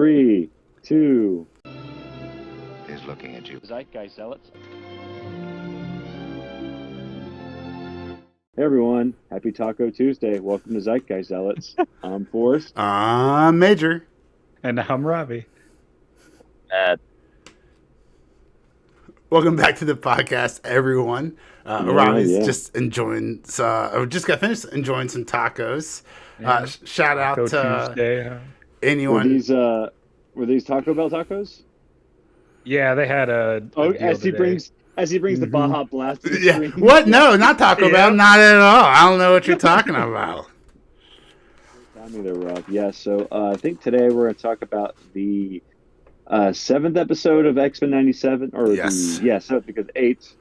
3, 2. Is looking at you. Zeitgeist Zealots. Hey everyone, happy Taco Tuesday. Welcome to Zeitgeist Zealots. I'm Forrest. I'm Major. And I'm Robbie. Welcome back to the podcast, everyone. Robbie's just enjoying, just got finished enjoying some tacos. Shout out Taco to Tuesday, anyone. Were these Taco Bell tacos? Yeah, they had a deal as he today. brings the Baja Blast to the Yeah. screen. What? No, not Taco Bell. Not at all. I don't know what you're talking about. Tell me they're rough. Yeah, so I think today we're going to talk about the 7th episode of xmen 97. So because 8,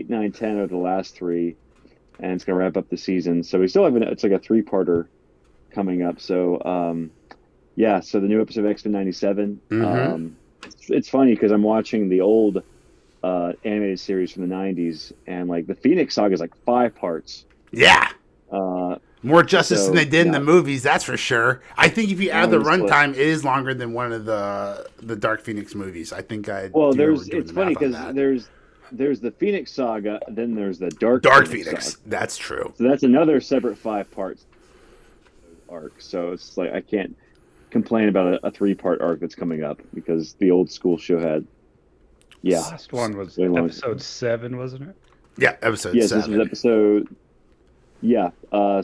9, 10 are the last 3, and it's going to wrap up the season. So we still have it's like a 3-parter coming up. So, so the new episode of xmen 97. Mm-hmm. It's funny because I'm watching the old animated series from the 90s, and like the Phoenix Saga is like 5 parts. Yeah. More justice than they did in the movies, that's for sure. I think if you add the runtime, it is longer than one of the Dark Phoenix movies. I think it's funny because there's the Phoenix Saga, then there's the Dark Phoenix Saga. That's true. So that's another separate 5 parts arc. So it's like I can't complain about a 3-part arc that's coming up because the old school show had. Yeah. The last one was episode 7, wasn't it? Yeah, episode 7. Yes, this was episode. Yeah. But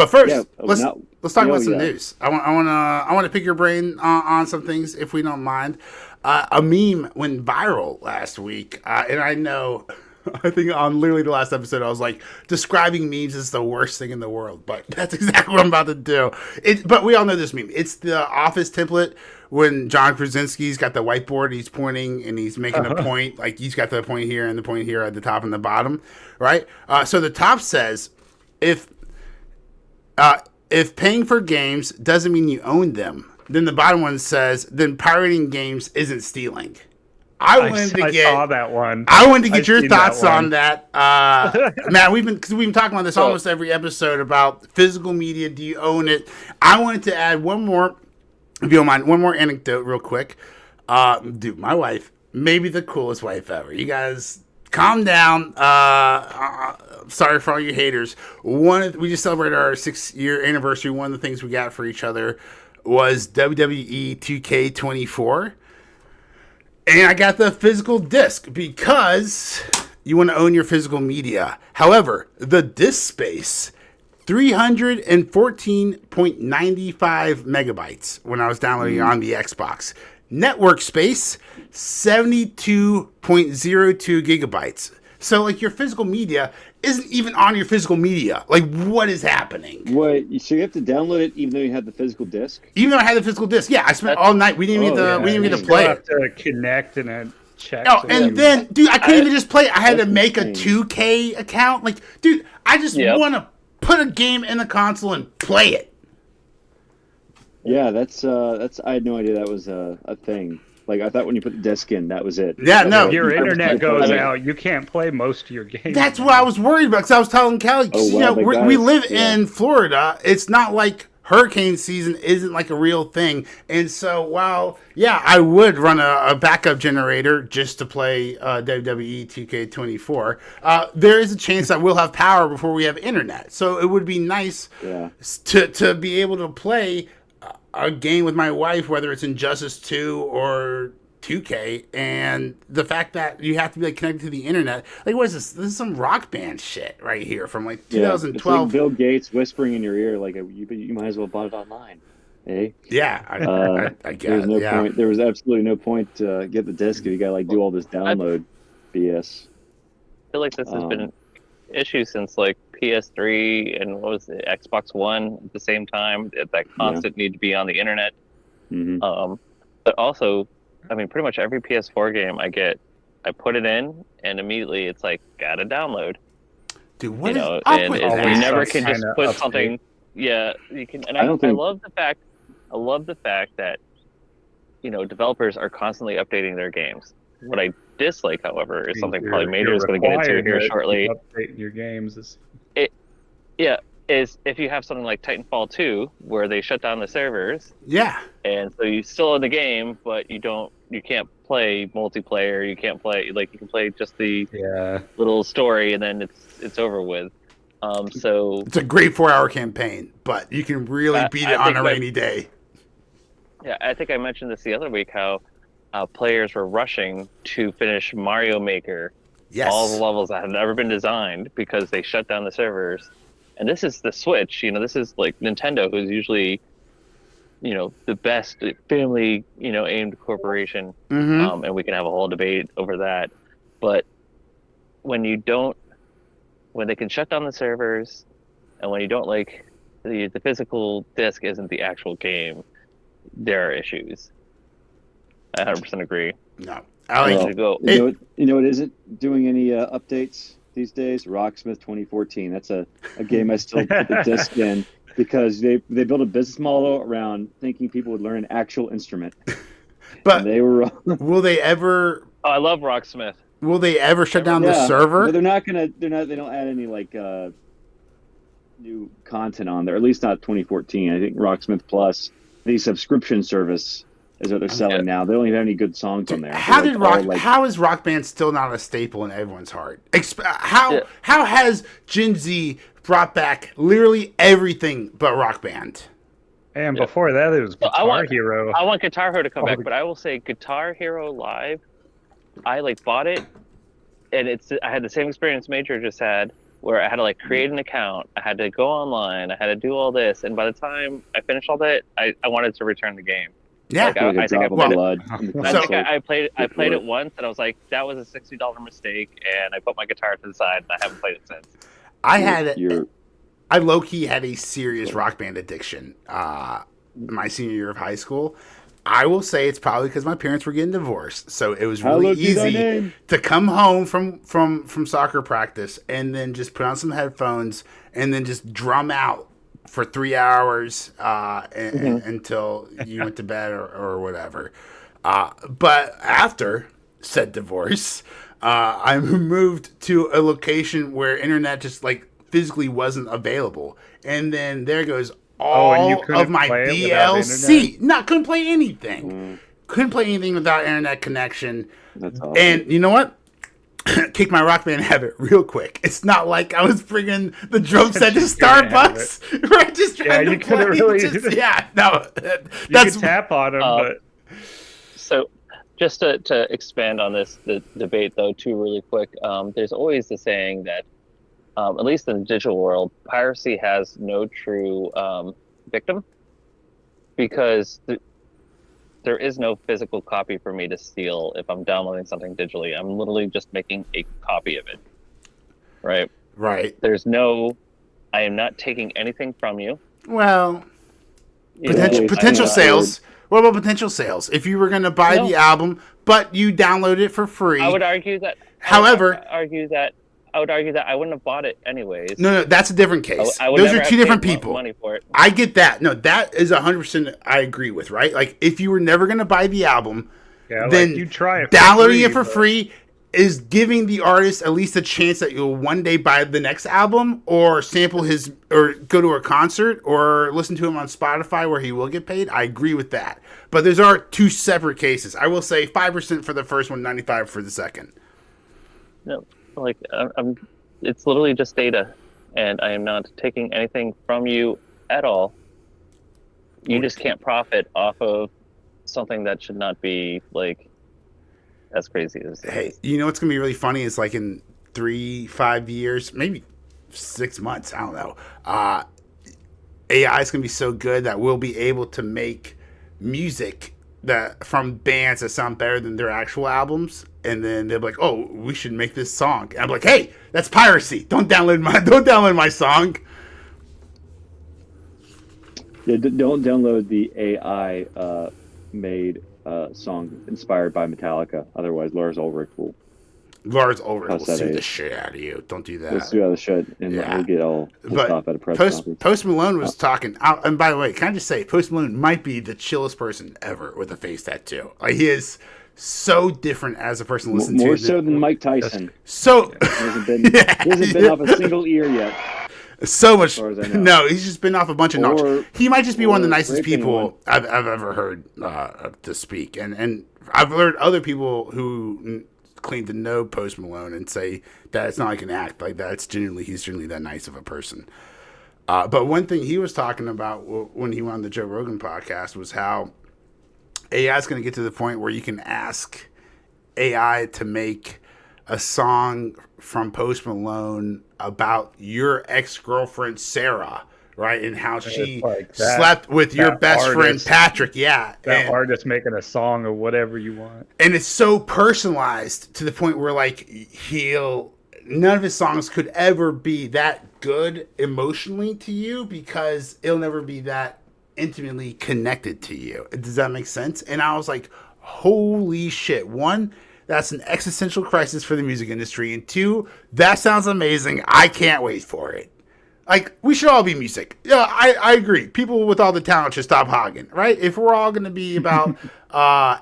first, let's talk about some news. I want to pick your brain on some things, if we don't mind. A meme went viral last week, and I know. I think on literally the last episode, I was like, describing memes is the worst thing in the world, but that's exactly what I'm about to do. But we all know this meme. It's the Office template when John Krasinski's got the whiteboard, he's pointing and he's making a point. Like he's got the point here and the point here at the top and the bottom, right? So the top says, if paying for games doesn't mean you own them, then the bottom one says, then pirating games isn't stealing. I saw that one. I wanted to get your thoughts on that. Matt, we've been talking about this almost every episode about physical media. Do you own it? I wanted to add one more, if you don't mind, one more anecdote real quick. Dude, my wife, maybe the coolest wife ever. You guys calm down. Sorry for all you haters. We just celebrated our 6-year anniversary. One of the things we got for each other was WWE 2K24. And I got the physical disc because you want to own your physical media. However, the disc space, 314.95 megabytes when I was downloading on the Xbox. Network space, 72.02 gigabytes. So, like, your physical media isn't even on your physical media. Like, what is happening? Wait, so you have to download it even though you had the physical disc? Even though I had the physical disc, yeah. I spent all night. We didn't even get to play it. You have to connect and check. Oh, and then, dude, I couldn't even just play it. I had to make a 2K account. Like, dude, I just want to put a game in the console and play it. Yeah, that's. I had no idea that was a thing. Like, I thought when you put the disc in, that was it. Yeah, no. Your internet goes out. You can't play most of your games. That's what I was worried about, because I was telling Callie, we live in Florida. It's not like hurricane season isn't like a real thing. And so, while, I would run a backup generator just to play WWE 2K24, there is a chance that we'll have power before we have internet. So it would be nice to be able to play a game with my wife, whether it's Injustice 2 or 2K, and the fact that you have to be like connected to the internet. Like, what is this? This is some Rock Band shit right here from like 2012. It's like Bill Gates whispering in your ear, like, you might as well bought it online. Eh? Yeah, I get it. No point. There was absolutely no point to get the disc if you gotta like do all this download BS. I feel like this has been an issue since like PS3 and what was it, Xbox One at the same time. That constant need to be on the internet. Mm-hmm. But also, I mean, pretty much every PS4 game I put it in, and immediately it's like, gotta download. Dude, what you is up with that? You never can just put something. Yeah, you can. And I love the fact. I love the fact that developers are constantly updating their games. What I dislike, however, is something probably Major is going to get into here shortly. Updating your games is. is if you have something like Titanfall 2, where they shut down the servers. Yeah. And so you still in the game, but you can't play multiplayer. You can't play, like, you can play just the little story, and then it's over with. So it's a great 4-hour campaign, but you can really beat it on a rainy day. Yeah, I think I mentioned this the other week, how players were rushing to finish Mario Maker, all the levels that had never been designed, because they shut down the servers. And this is the Switch, this is like Nintendo, who's usually, the best family, aimed corporation. Mm-hmm. And we can have a whole debate over that. But when they can shut down the servers, and when you don't, like, the physical disc isn't the actual game, there are issues. I 100% agree. No. You know what isn't doing any updates these days? Rocksmith 2014. That's a game I still put the disc in, because they built a business model around thinking people would learn an actual instrument. But they were wrong. Will they ever... Oh, I love Rocksmith. Will they ever shut down the server? But they're not gonna. They don't add any like new content on there. At least not 2014. I think Rocksmith Plus, the subscription service, is what they're selling now. They don't even have any good songs on there. How is Rock Band still not a staple in everyone's heart? How has Gen Z brought back literally everything but Rock Band? And before that, it was Guitar Hero. I want Guitar Hero to come back, but I will say Guitar Hero Live, I bought it, and I had the same experience Major just had, where I had to create an account, I had to go online, I had to do all this, and by the time I finished all that, I wanted to return the game. Yeah, I played it once, and I was like, that was a $60 mistake, and I put my guitar to the side, and I haven't played it since. I low-key had a serious Rock Band addiction my senior year of high school. I will say it's probably because my parents were getting divorced, so it was really easy to come home from soccer practice and then just put on some headphones and then just drum out for 3 hours until you went to bed or whatever. But after said divorce, I moved to a location where internet just physically wasn't available, and then there goes all of my DLC. Couldn't play anything. Couldn't play anything without internet connection. That's awesome. And you know what? Kick my Rock Band habit real quick. It's not like I was bringing the drum set to Starbucks. Right? Just trying to play. Really you could tap on them, but... So, just to expand on the debate, though, too, really quick, there's always the saying that, at least in the digital world, piracy has no true victim, because there is no physical copy for me to steal if I'm downloading something digitally. I'm literally just making a copy of it. Right? Right. I am not taking anything from you. Well, potential sales. What about potential sales? If you were going to buy the album, but you download it for free. I would argue that. However, I would argue that I wouldn't have bought it anyways. No, that's a different case. Those are two different people. Money for it. I get that. No, that is 100% I agree with, right? Like, if you were never going to buy the album, then you try it downloading it for free is giving the artist at least a chance that you'll one day buy the next album or sample his, or go to a concert or listen to him on Spotify where he will get paid. I agree with that. But those are two separate cases. I will say 5% for the first one, 95% for the second. No. It's literally just data, and I am not taking anything from you at all. You just can't profit off of something that should not be as crazy as this. Hey, you know what's gonna be really funny is in 3-5 years, maybe 6 months, I don't know. AI is gonna be so good that we'll be able to make music that from bands that sound better than their actual albums, and then they'll be like, "Oh, we should make this song." And I'm like, "Hey, that's piracy! Don't download my song." Yeah, don't download the AI made song inspired by Metallica. Otherwise, Lars Ulrich will. Lars Ulrich will sue the shit out of you. Don't do that. He'll sue out the shit, and he'll get all pissed off at a press conference. Post Malone was talking, and by the way, can I just say, Post Malone might be the chillest person ever with a face tattoo. He is so different as a person to listen to. More so than Mike Tyson. So he hasn't been off a single ear yet. So much. far as I know. No, he's just been off a bunch of notch. He might just be one of the nicest raping people I've ever heard to speak. And I've heard other people who claim to know Post Malone and say that it's not like an act, like that. He's genuinely that nice of a person. But one thing he was talking about when he went on the Joe Rogan podcast was how AI is going to get to the point where you can ask AI to make a song from Post Malone about your ex-girlfriend Sarah, right, and how she slept with your best friend Patrick. Yeah, that artist making a song or whatever you want, and it's so personalized to the point where like none of his songs could ever be that good emotionally to you because it'll never be that intimately connected to you. Does that make sense? And I was like, holy shit. One, that's an existential crisis for the music industry. And two, that sounds amazing. I can't wait for it. Like, we should all be music. Yeah, I agree. People with all the talent should stop hogging, right? If we're all going to be about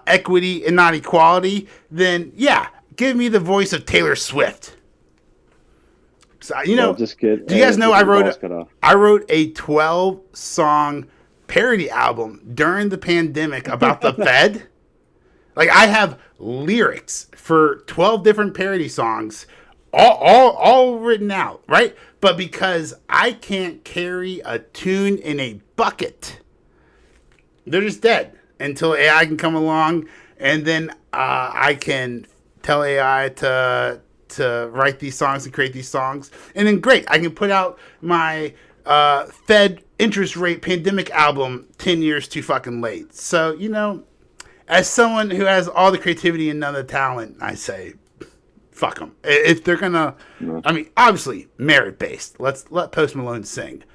equity and not equality, then yeah, give me the voice of Taylor Swift. So, do you guys know I wrote a 12-song parody album during the pandemic about the Fed? Like, I have lyrics for 12 different parody songs, all written out, right? But because I can't carry a tune in a bucket, they're just dead until AI can come along, and then I can tell AI to write these songs and create these songs, and then great, I can put out my Fed interest rate pandemic album 10 years too fucking late. So, as someone who has all the creativity and none of the talent, I say, fuck them. If they're gonna, I mean, obviously merit based. Let Post Malone sing.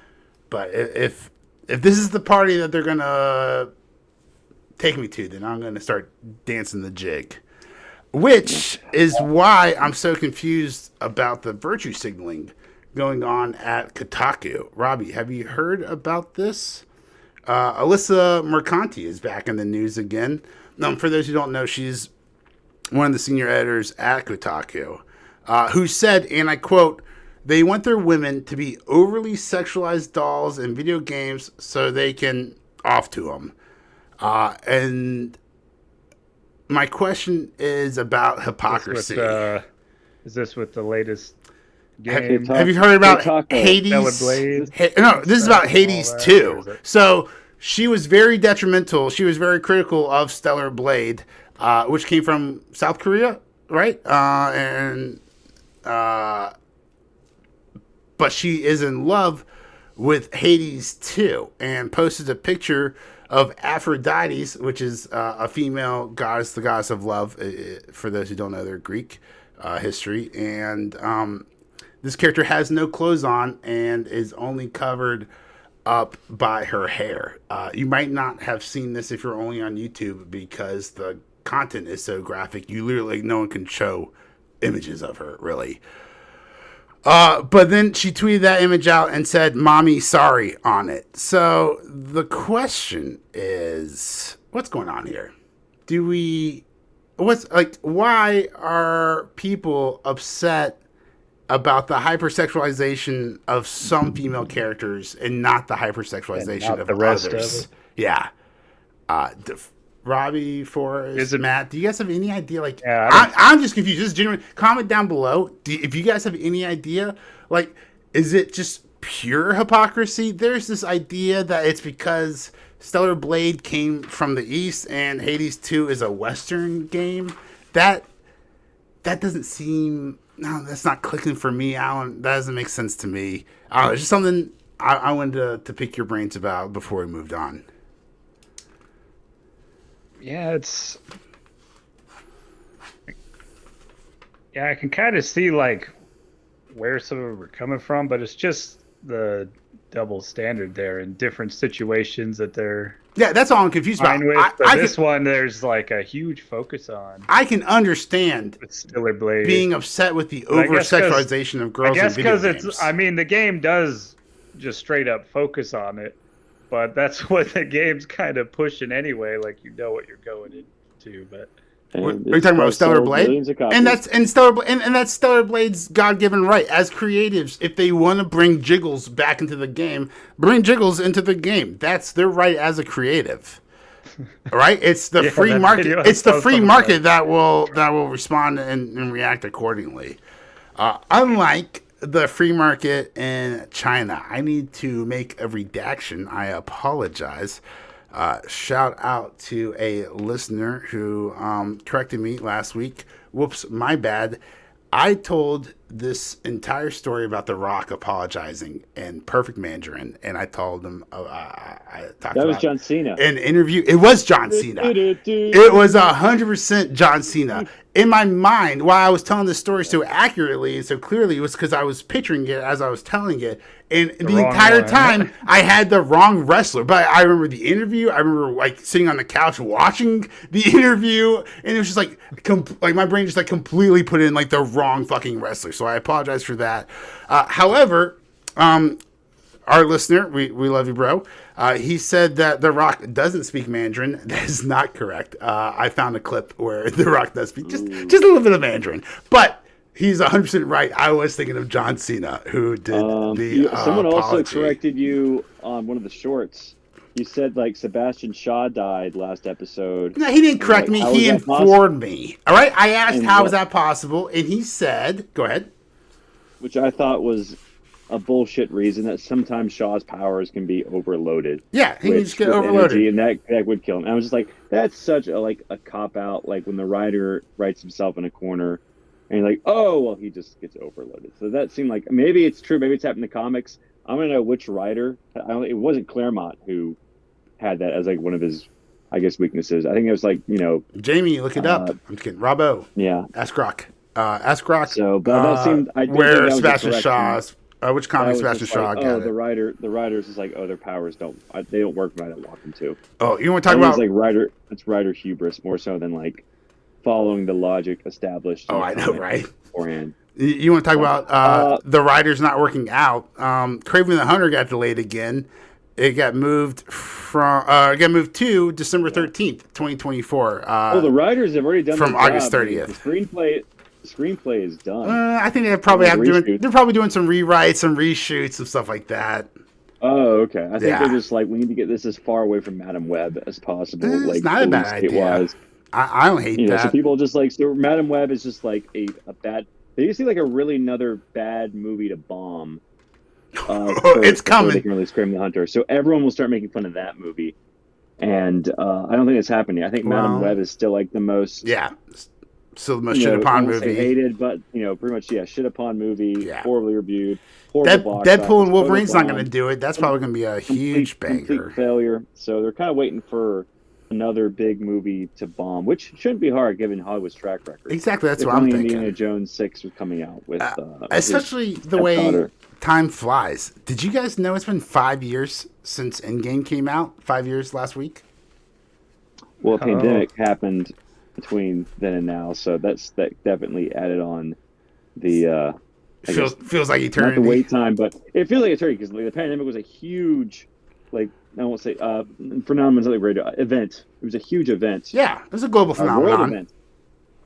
But if this is the party that they're gonna take me to, then I'm gonna start dancing the jig. Which is why I'm so confused about the virtue signaling going on at Kotaku. Robbie, have you heard about this? Alyssa Mercanti is back in the news again. For those who don't know, she's one of the senior editors at Kotaku, who said, and I quote, "They want their women to be overly sexualized dolls in video games so they can off to them." And my question is about hypocrisy. Is this with the latest game? Have you heard about Hades? No, this is about Hades 2. So she was very detrimental. She was very critical of Stellar Blade, which came from South Korea, right? But she is in love with Hades 2 and posted a picture of Aphrodite, which is a female goddess, the goddess of love, for those who don't know their Greek history. And this character has no clothes on and is only covered up by her hair. You might not have seen this if you're only on YouTube because the content is so graphic. You literally, no one can show images of her, really. But then she tweeted that image out and said, "Mommy, sorry" on it. So the question is, what's going on here? Why are people upset about the hypersexualization of some female characters and not the hypersexualization of the rest others? Of it. Yeah. Robbie, Forrest, Matt, do you guys have any idea? Like, I'm just confused. Just genuine. Comment down below if you guys have any idea. Like, is it just pure hypocrisy? There's this idea that it's because Stellar Blade came from the East and Hades 2 is a Western game. That doesn't seem... No, that's not clicking for me. That doesn't make sense to me. It's just something I wanted to pick your brains about before we moved on. Yeah, I can kind of see like where some of them are coming from, but it's just the double standard there in different situations that they're... Yeah, that's all I'm confused about. This one, there's like a huge focus on. I can understand Stellar Blade being upset with the over-sexualization of girls in video games. The game does just straight up focus on it, but that's what the game's kind of pushing anyway. Like, you know what you're going into, but And Are you talking about Stellar sold Blade? millions of copies. And that's Stellar Blade's God-given right as creatives. If they want to bring Jiggles back into the game, bring Jiggles into the game. That's their right as a creative. Right? It's the free market. It's the free market that will respond and react accordingly. Unlike the free market in China, I need to make a redaction. I apologize. Shout out to a listener who corrected me last week. Whoops, my bad. I told this entire story about The Rock apologizing in perfect Mandarin, and I told him I talked that was about John Cena. in an interview. It was John Cena. It was 100% John Cena. In my mind, while I was telling this story so accurately and so clearly, it was because I was picturing it as I was telling it. And the entire time, I had the wrong wrestler. But I remember the interview. I remember like sitting on the couch watching the interview, and it was just like my brain just like completely put in like the wrong fucking wrestler. So I apologize for that. However, our listener, we love you, bro. He said that The Rock doesn't speak Mandarin. That is not correct. I found a clip where The Rock does speak just a little bit of Mandarin, but. He's 100% right. I was thinking of John Cena, who did someone apology. also corrected you on one of the shorts. You said like Sebastian Shaw died last episode. No, he didn't correct me. He informed me. All right. I asked how is that possible, and he said, "Go ahead." Which I thought was a bullshit reason that sometimes Shaw's powers can be overloaded. Yeah, he needs to get overloaded, and that would kill him. And I was just like, that's such a cop out. Like when the writer writes himself in a corner. And you're like, oh, well, he just gets overloaded. So that seemed like maybe it's true. Maybe it's happened in the comics. I want to know which writer. It wasn't Claremont who had that as like one of his, I guess, weaknesses. I think it was like, Jamie, look it up. I'm kidding. Robbo. Yeah. Ask Rock. Ask Rock. So, but that seemed. Where Sebastian Shaw's. Which comic Sebastian Shaw got it? The writer's is like, their powers don't work when I don't want them to. Oh, you want to talk about. It's writer hubris more so than like. Following the logic established. Oh, I know, right? Beforehand. You want to talk about the writers not working out? Kraven the Hunter got delayed again. It got moved to December 13th, 2024. The writers have already done from August 30th. The screenplay is done. I think they're probably doing some rewrites, some reshoots, some stuff like that. Oh, okay. I think they're just like, we need to get this as far away from Madam Web as possible. It's not a bad idea. I don't hate that. So people just like, so Madam Web is just like a bad, they just see like a really another bad movie to bomb. It's coming. They can release Kraven the Hunter. So everyone will start making fun of that movie. And I don't think it's happening. I think Madam Web is still like the most. Yeah. Still the most shit upon movie. Hated, but pretty much, shit upon movie. Yeah. Horribly reviewed. Deadpool and Wolverine's not going to do it. That's probably going to be a huge banger. Complete failure. So they're kind of waiting for another big movie to bomb, which shouldn't be hard given Hollywood's track record. Exactly, that's what I'm thinking. Indiana Jones 6 was coming out with, especially the way time flies. Did you guys know it's been 5 years since Endgame came out? 5 years last week. Well, a pandemic happened between then and now, so that definitely added on the. Feels like eternity. Not the wait time, but it feels like eternity because the pandemic was a huge, I won't say phenomenon, something great event. It was a huge event. Yeah, it was a global phenomenon. World event.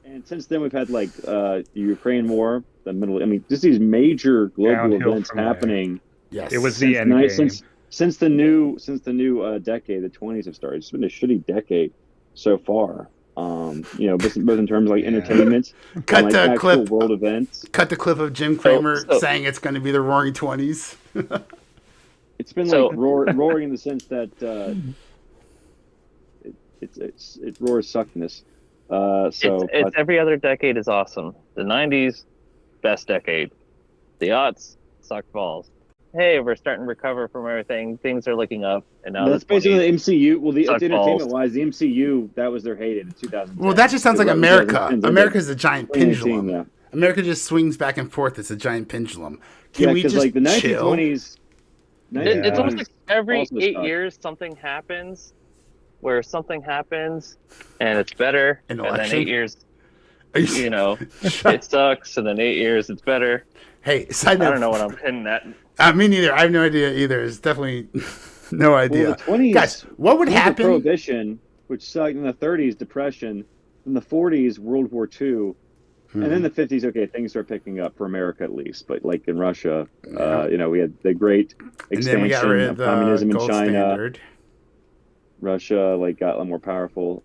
And since then, we've had the Ukraine war, just these major global events happening. Yes, it was the Endgame. Since the new decade, the 20s have started. It's been a shitty decade so far. Both in terms of entertainment, cut the clip, world events. Cut the clip of Jim Cramer saying it's going to be the Roaring '20s. It's been roaring in the sense that it roars suckness. It's every other decade is awesome. The 90s, best decade. The aughts sucked balls. Hey, we're starting to recover from everything. Things are looking up, and now that's basically the MCU. Well, entertainment-wise, the MCU that was their heyday in 2010. Well, that just sounds like America. America's a giant pendulum. Yeah. America just swings back and forth. It's a giant pendulum. Can we just the 1920s? Chill? It's almost like every 8 years something happens, where something happens, and it's better, and then 8 years, it sucks, and then 8 years it's better. Hey, side note. I don't know what I'm hitting at. Me neither. I have no idea either. It's definitely no idea. Well, the 20s, guys, what would happen? Prohibition, which sucked in the 30s, Depression, in the 40s, World War II, Hmm. and then the 50s. Okay, things start picking up for America at least, but like in Russia, Yeah. we had the great And then we got expansion rid of of the communism in gold China. standard. Russia like got a lot more powerful.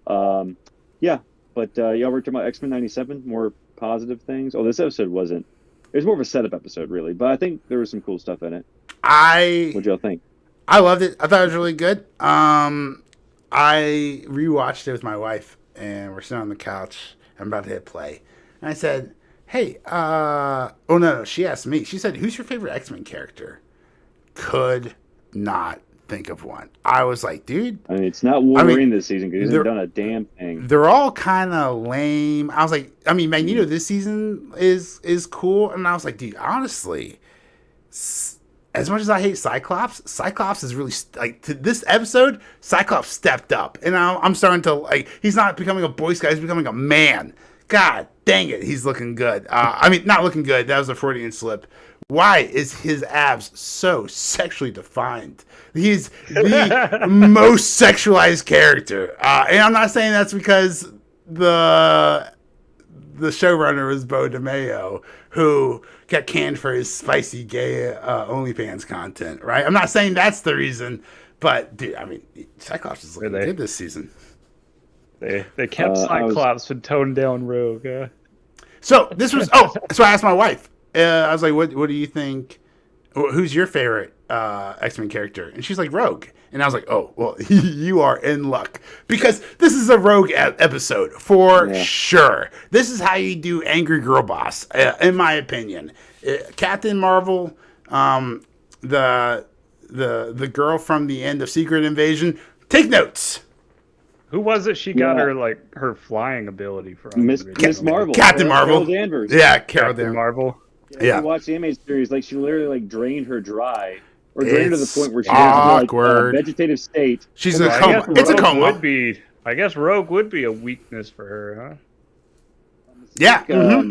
Yeah, but y'all were talking about X-Men '97, more positive things. Oh, this episode wasn't. It was more of a setup episode, really, but I think there was some cool stuff in it. I What y'all think? I loved it. I thought it was really good. I rewatched it with my wife, and we're sitting on the couch. I'm about to hit play, and I said, "Hey, oh no, she asked me. She said, "Who's your favorite X-Men character?" Could not think of one. I was like, dude, I mean, it's not Wolverine this season because he hasn't they're- done a damn thing. they're all kind of lame. I was like, I mean, Magneto this season is cool, and I was like, dude, honestly, as much as I hate Cyclops is really like to this episode. Cyclops stepped up, and I'm starting to like. He's not becoming a Boy Scout; he's becoming a man. God dang it, he's looking good. I mean, not looking good. That was a Freudian slip. Why is his abs so sexually defined? He's the most sexualized character, and I'm not saying that's because the showrunner was Bo DeMayo, who got canned for his spicy gay OnlyFans content, right? I'm not saying that's the reason, but dude, I mean, Cyclops is looking good this season. They kept Cyclops and toned down Rogue. So this was so I asked my wife. I was like, "What do you think? Who's your favorite X-Men character?" And she's like, "Rogue." And I was like, "Oh, well, you are in luck because this is a Rogue episode for sure. This is how you do Angry Girl Boss, in my opinion. Captain Marvel, the girl from the end of Secret Invasion. Take notes." Who was it? She got her flying ability from Miss Marvel, Captain Marvel, Carol Danvers. Yeah, Carol Captain Marvel. Yeah, if you watch the anime series, like she literally like drained her dry, or drained her to the point where she was like a vegetative state. She's in a coma. It's a coma. I guess Rogue would be a weakness for her, huh? Yeah,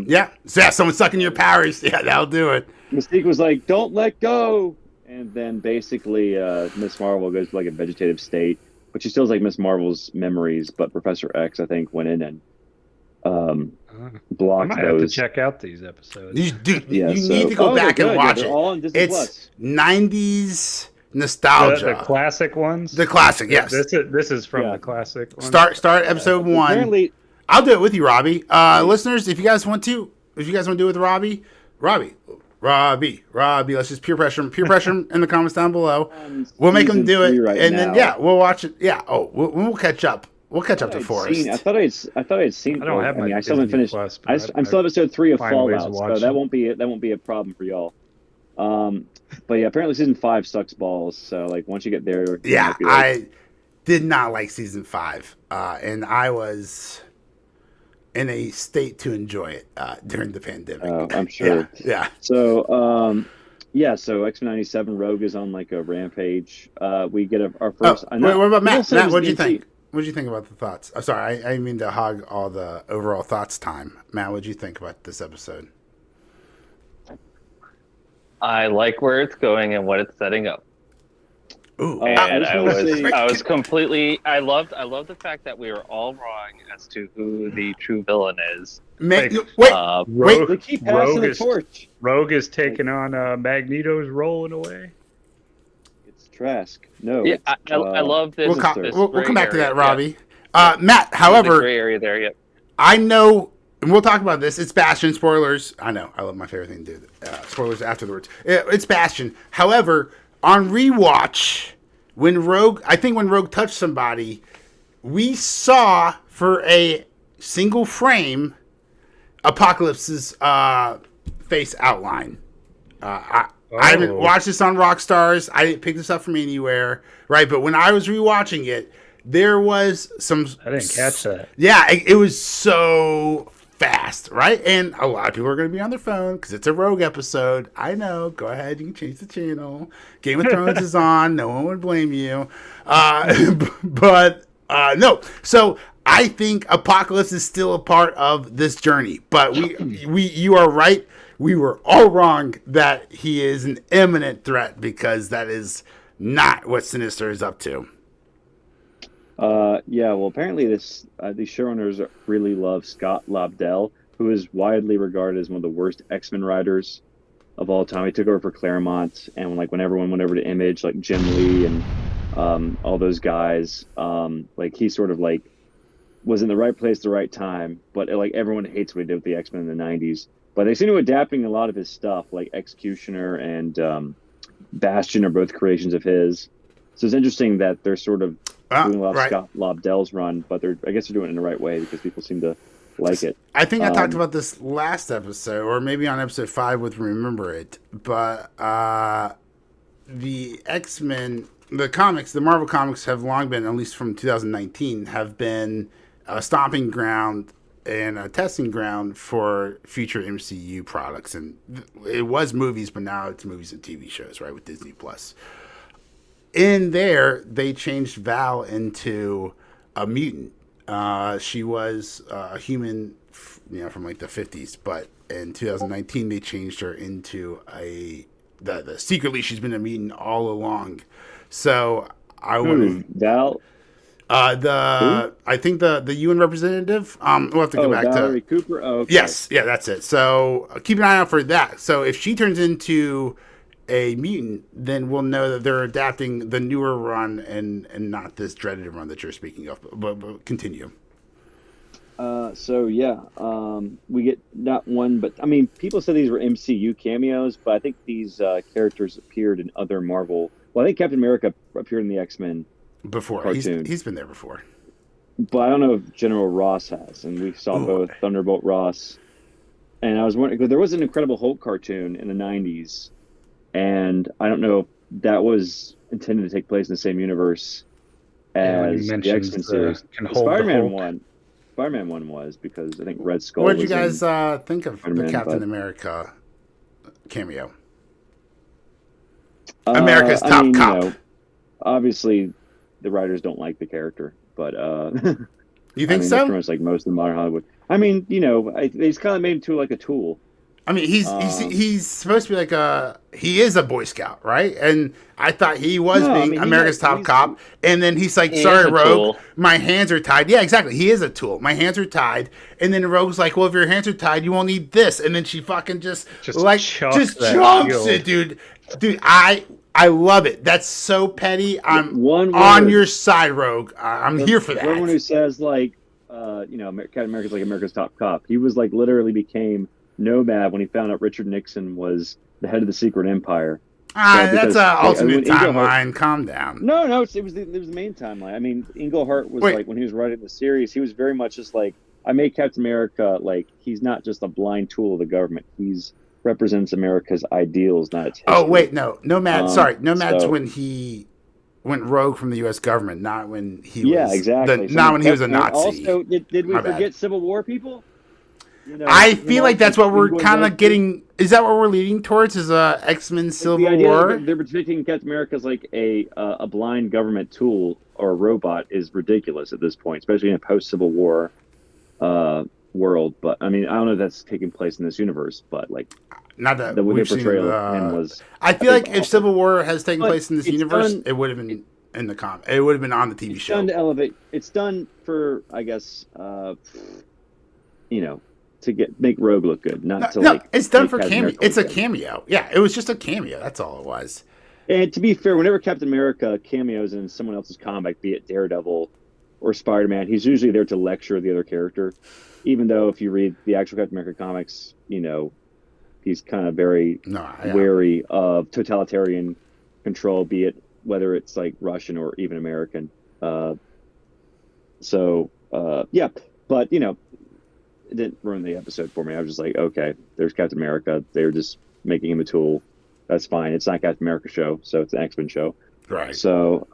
yeah. So someone sucking your powers. Yeah, that'll do it. Mystique was like, "Don't let go," and then basically Miss Marvel goes to like a vegetative state. But she still has like Miss Marvel's memories, but Professor X, I think, went in and blocked I might those. have to check out these episodes. You need to go back and watch it. All on Disney Plus. 90s nostalgia. The classic ones? The classic, yes. This is from the classic ones. Start episode 1. Apparently, I'll do it with you, Robbie. Listeners, if you guys want to do it with Robbie, let's just peer pressure him in the comments down below. We'll make him do it, and then we'll watch it. Yeah. Oh, we'll catch up. We'll catch up to Forrest. I thought I'd seen. I don't have my I still haven't finished. Plus, I'm still episode 3 of Fallout, so that it. won't be a problem for y'all. But yeah, apparently season 5 sucks balls. So like once you get there, yeah, I did not like season 5, and I was in a state to enjoy it during the pandemic. Oh, I'm sure. Yeah. So, so X-Men '97 Rogue is on like a rampage. We get our first. What about Matt? Matt, what'd you think? What'd you think about the thoughts? I'm sorry, I didn't mean to hog all the overall thoughts time. Matt, what'd you think about this episode? I like where it's going and what it's setting up. Ooh, and I was completely. I loved the fact that we were all wrong as to who the true villain is. Wait. They keep passing the torch. Rogue is taking on Magneto's role in a way. It's Trask. No. Yeah, I love this. We'll come back to that, Robbie. Yeah. Matt, however, gray area there. Yep. I know, and we'll talk about this. It's Bastion. Spoilers. I know. I love my favorite thing to do. Spoilers afterwards. It's Bastion. However, on rewatch, when Rogue touched somebody, we saw for a single frame Apocalypse's face outline. I haven't watched this on Rockstars. I didn't pick this up from anywhere, right? But when I was rewatching it, there was some. I didn't catch that. Yeah, it was so fast, right? And a lot of people are going to be on their phone because it's a Rogue episode. I know. Go ahead, you can change the channel. Game of Thrones is on. No one would blame you. But no. So I think Apocalypse is still a part of this journey. But you are right. We were all wrong that he is an imminent threat because that is not what Sinister is up to. Yeah, well, apparently these showrunners really love Scott Lobdell, who is widely regarded as one of the worst X-Men writers of all time. He took over for Claremont, and like when everyone went over to Image, like Jim Lee and all those guys, like he sort of like was in the right place at the right time, but like everyone hates what he did with the X-Men in the '90s. But they seem to adapting a lot of his stuff, like Executioner and Bastion are both creations of his. So it's interesting that they're sort of doing a lot of Right. Scott Lobdell's run, but I guess they're doing it in the right way because people seem to like it. I think I talked about this last episode, or maybe on episode 5 with Remember It, but the X-Men, the comics, the Marvel comics have long been, at least from 2019, have been a stomping ground and a testing ground for future MCU products. And it was movies, but now it's movies and TV shows, right, with Disney Plus. In there, they changed Val into a mutant. She was a human, from like the 50s, but in 2019 they changed her into the secretly she's been a mutant all along. So I would Val? I think the UN representative. We'll have to go back Valerie to Cooper. Oh, okay. yes, yeah, that's it. So keep an eye out for that. So if she turns into a mutant, then we'll know that they're adapting the newer run and not this dreaded run that you're speaking of. But continue. So yeah, we get not one, but I mean, people said these were MCU cameos, but I think these characters appeared in other Marvel. Well, I think Captain America appeared in the X-Men Before cartoon, he's been there before. but I don't know if General Ross has. And we saw Ooh. both Thunderbolt Ross, and I was wondering because there was an Incredible Hulk cartoon in the '90s, and I don't know if that was intended to take place in the same universe When he as the mentions X-Men series. can The hold the Spider-Man Hulk. one. Spider-Man one was because I think Red Skull What did you was guys in think of the Spider-Man, Captain but America cameo? America's I top mean, cop. obviously the writers don't like the character, but You I think mean, that's so? pretty much like most of modern Hollywood. I mean, they just kind of made him to like a tool. I mean, Um, he's supposed to be he is a Boy Scout, right? And I thought he was no, I being mean, America's top cop, and then he's like, He "Sorry, is a Rogue, tool. my hands are tied." Yeah, exactly. He is a tool. My hands are tied, and then Rogue's like, "Well, if your hands are tied, you won't need this." And then she fucking just chucks that chunks shield. it, dude. Dude, I love it. That's so petty. I'm one on word. your side, Rogue. I'm here for that. Everyone who says like, Captain America's like America's top cop. He was like literally became nomad when he found out Richard Nixon was the head of the secret empire. That's an alternate when timeline. Calm down. No, it was the main timeline. I mean, Englehart was Wait. like when he was writing the series, he was very much just like I made Captain America like he's not just a blind tool of the government. He's represents America's ideals, not its history. Oh wait, no, Nomad. Sorry, Nomad's so- when he went rogue from the U.S. government, not when he Yeah, was exactly. So not when he was a and Nazi. Also, did we My bad. forget Civil War people? I feel like that's what we're going kind back of to- getting. Is that what we're leading towards? Is X-Men the Civil idea War? that they're depicting Captain America as like a blind government tool or a robot is ridiculous at this point, especially in a post Civil War world. But I mean, I don't know if that's taking place in this universe, but like Not that the way we've they seen. portrayal of him was. I feel like if awful. Civil War has taken But place in this it's universe, done- it would have been in the comic. It would have been on the TV It's show. done to elevate. It's done for, I guess, to make Rogue look good, not to like. It's done make for Captain cameo. America It's a look good. cameo. Yeah, it was just a cameo. That's all it was. And to be fair, whenever Captain America cameos in someone else's comic, be it Daredevil or Spider-Man, he's usually there to lecture the other character. Even though if you read the actual Captain America comics, he's kind of very wary of totalitarian control, be it whether it's like Russian or even American. Yeah, but it didn't ruin the episode for me. I was just like, okay, there's Captain America. They're just making him a tool. That's fine. It's not Captain America show, so it's an X-Men show. Right. So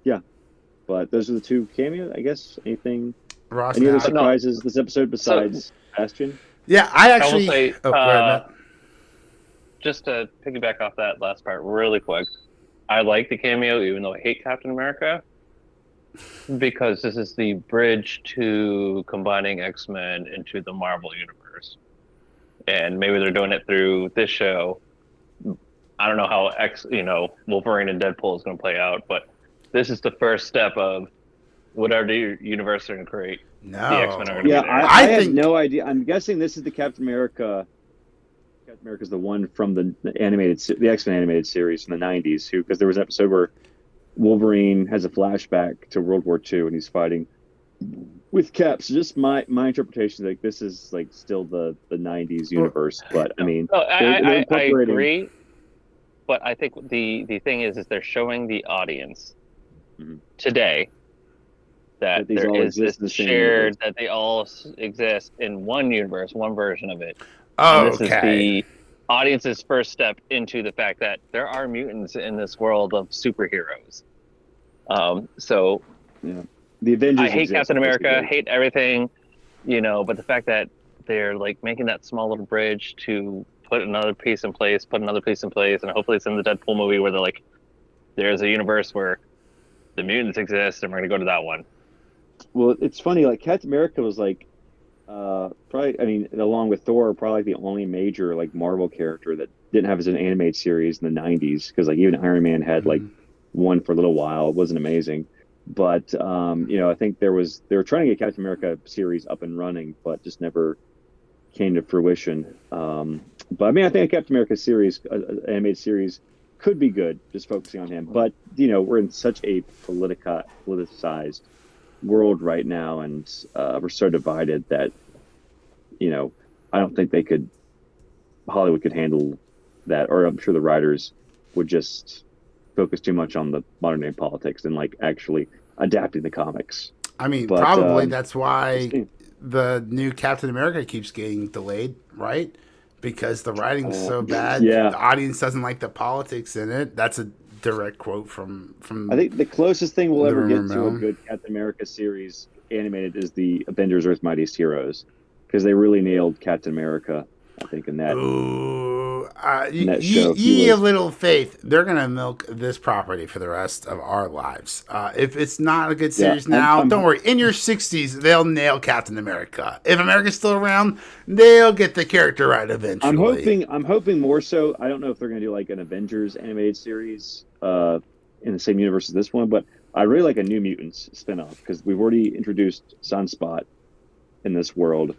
yeah. But those are the two cameos, I guess. Any other surprises this episode besides Bastion? Yeah, I actually. will say, go ahead, Matt. just to piggyback off that last part really quick, I like the cameo even though I hate Captain America, because this is the bridge to combining X-Men into the Marvel universe. And maybe they're doing it through this show. I don't know how Wolverine and Deadpool is going to play out, but this is the first step of whatever universe they're going to create. No. The X-Men are going to Yeah, be there. I had think- no idea. I'm guessing this is the Captain America. Captain America's the one from the X-Men animated series from the '90s. Because there was an episode where Wolverine has a flashback to World War II and he's fighting with Cap. So just my interpretation, like this is like still the '90s universe. But I mean, No, they're I incorporating. agree, but I think the thing is they're showing the audience today that these there all is exist this in the same shared universe. that they all exist in one universe, one version of it. Oh, And this is okay. the audience's first step into the fact that there are mutants in this world of superheroes. So Yeah, the Avengers. I hate exist, Captain America, basically. hate everything, but the fact that they're like making that small little bridge to put another piece in place, and hopefully it's in the Deadpool movie where they're like, there's a universe where the mutants exist and we're gonna go to that one. Well, it's funny. Like Captain America was like, probably. I mean, along with Thor, probably like the only major like Marvel character that didn't have his own animated series in the '90s. Because like even Iron Man had like one for a little while. It wasn't amazing, but I think they were trying to get Captain America series up and running, but just never came to fruition. But I mean, I think a Captain America series, animated series, could be good, just focusing on him. But we're in such a politicized world right now, and we're so divided that I don't think Hollywood could handle that, or I'm sure the writers would just focus too much on the modern day politics and like actually adapting the comics. I mean, But, probably that's why interesting. the new Captain America keeps getting delayed, right? Because the writing's so bad. Yeah. The audience doesn't like the politics in it. That's a direct quote from. I think the closest thing we'll the ever get rumor to a mill. good Captain America series animated is the Avengers: Earth's Mightiest Heroes, because they really nailed Captain America. I think in that. Ooh, in that you show, he need a was- little faith. They're gonna milk this property for the rest of our lives. If it's not a good series now, I'm- don't worry. In your 60s, they'll nail Captain America. If America's still around, they'll get the character right eventually. I'm hoping more so. I don't know if they're going to do like an Avengers animated series in the same universe as this one, but I really like a New Mutants spinoff because we've already introduced Sunspot in this world,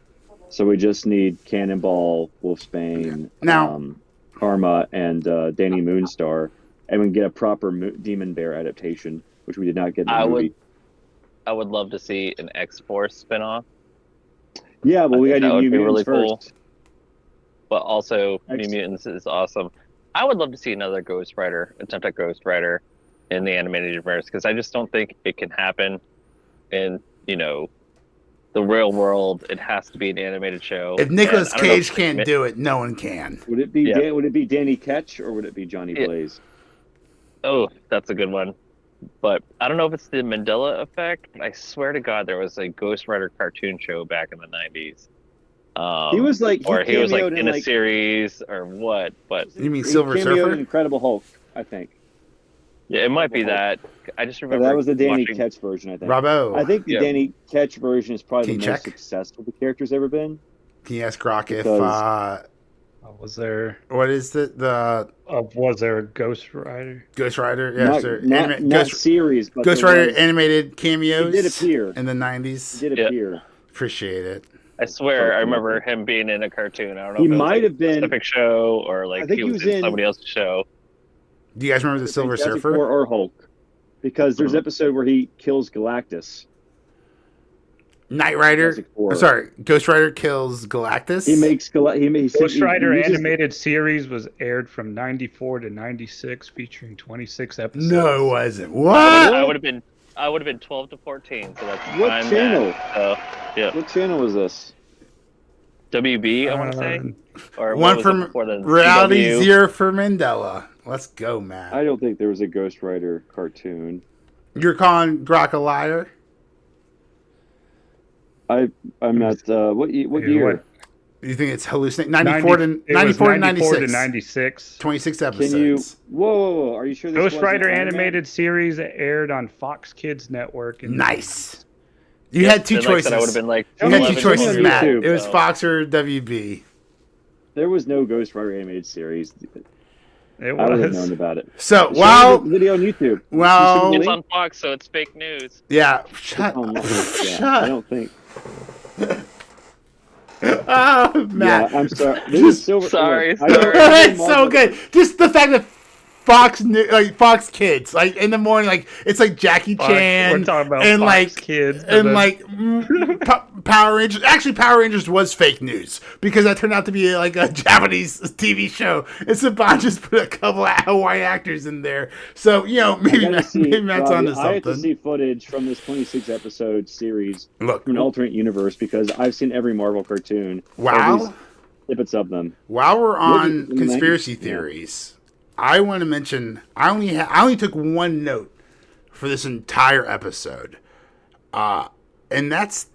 so we just need Cannonball, Wolfsbane, Now- Karma, and Danny Moonstar, and we can get a proper Demon Bear adaptation, which we did not get in the I movie. would love to see an X-Force spinoff, Yeah, well, we got that to do would New be Mutants really cool. first. but also New X- Mutants is awesome. I would love to see another Ghost Rider, attempt at Ghost Rider in the animated universe, because I just don't think it can happen in, the real world. It has to be an animated show. If Nicolas And I don't know Cage if can't do it, no one can. Would it be Yeah. Would it be Danny Ketch or would it be Johnny Yeah. Blaze? Oh, that's a good one. But I don't know if it's the Mandela effect, but I swear to God there was a Ghost Rider cartoon show back in the 90s. He was like, He was like cameoed in a like, series or what, but You mean he Silver cameoed Surfer? in Incredible Hulk, I think. yeah, it might be that. I just But remember that was the Danny watching- Ketch version, I think. Robbo, I think the Yeah. Danny Ketch version is probably Can the you most check? successful the character's ever been. can you ask Grok if Because- Was there what is the was there a Ghost Rider? Ghost Rider? Yes, not sir. not Ghost, series, but Ghost there Rider was- animated cameos. It did appear. in the It 90s. did Yeah. appear. Appreciate it. I swear, I Something like remember that. him being in a cartoon. I don't know He if it was might like have a been- specific show or like I think he he was was in in- somebody else's show. Do you guys remember the Silver Fantastic Surfer? Four or Hulk. Because there's Mhm. an episode where he kills Galactus. Knight Rider. Fantastic Four. Sorry, Ghost Rider kills Galactus. He makes Ghost Rider he uses- animated series was aired from 94 to 96, featuring 26 episodes. No, it wasn't. I What? would have been 12 to 14, so that's What fine. channel? So, yeah, What channel was this? WB, I want to say, or what One was it from before the Reality CW? Zero for Mandela. Let's go, Matt. I don't think there was a Ghost Rider cartoon. You're calling Grok a liar? I'm not. What Yeah, year? what? You think it's hallucinating? 94 to It was 94 to 94 to 96. 96. 26 Can episodes. you? Whoa! Are you sure this Ghost wasn't Rider Iron Man? animated series aired on Fox Kids Network. In Nice. You had two Then, like I choices. said, I would have been like You had two 11, choices, 12, Matt. YouTube. It was so- Fox or WB. There was no Ghost Rider animated series. It I would have known was. about it. So Show me the video on YouTube. well, It's on Fox, so it's fake news. yeah, It's shut, online. Yeah, shut. I don't think. Oh, Matt. Yeah, I'm sorry. This is silver. Sorry, look, I know sorry. every It's so Marvel- good. Just the fact that Fox Kids, like in the morning, like it's like Jackie Chan, We're talking about and Fox like Kids, but and then- like Power Rangers. Actually, Power Rangers was fake news because that turned out to be like a Japanese TV show. And Saban just put a couple of Hawaii actors in there, so maybe maybe Matt's Robbie, onto I have to something. see footage from this 26 episode series Look, from an alternate universe because I've seen every Marvel cartoon. Wow. Or at least snippets of them. while we're on Maybe- conspiracy yeah. theories, I want to mention I only took one note for this entire episode, and that's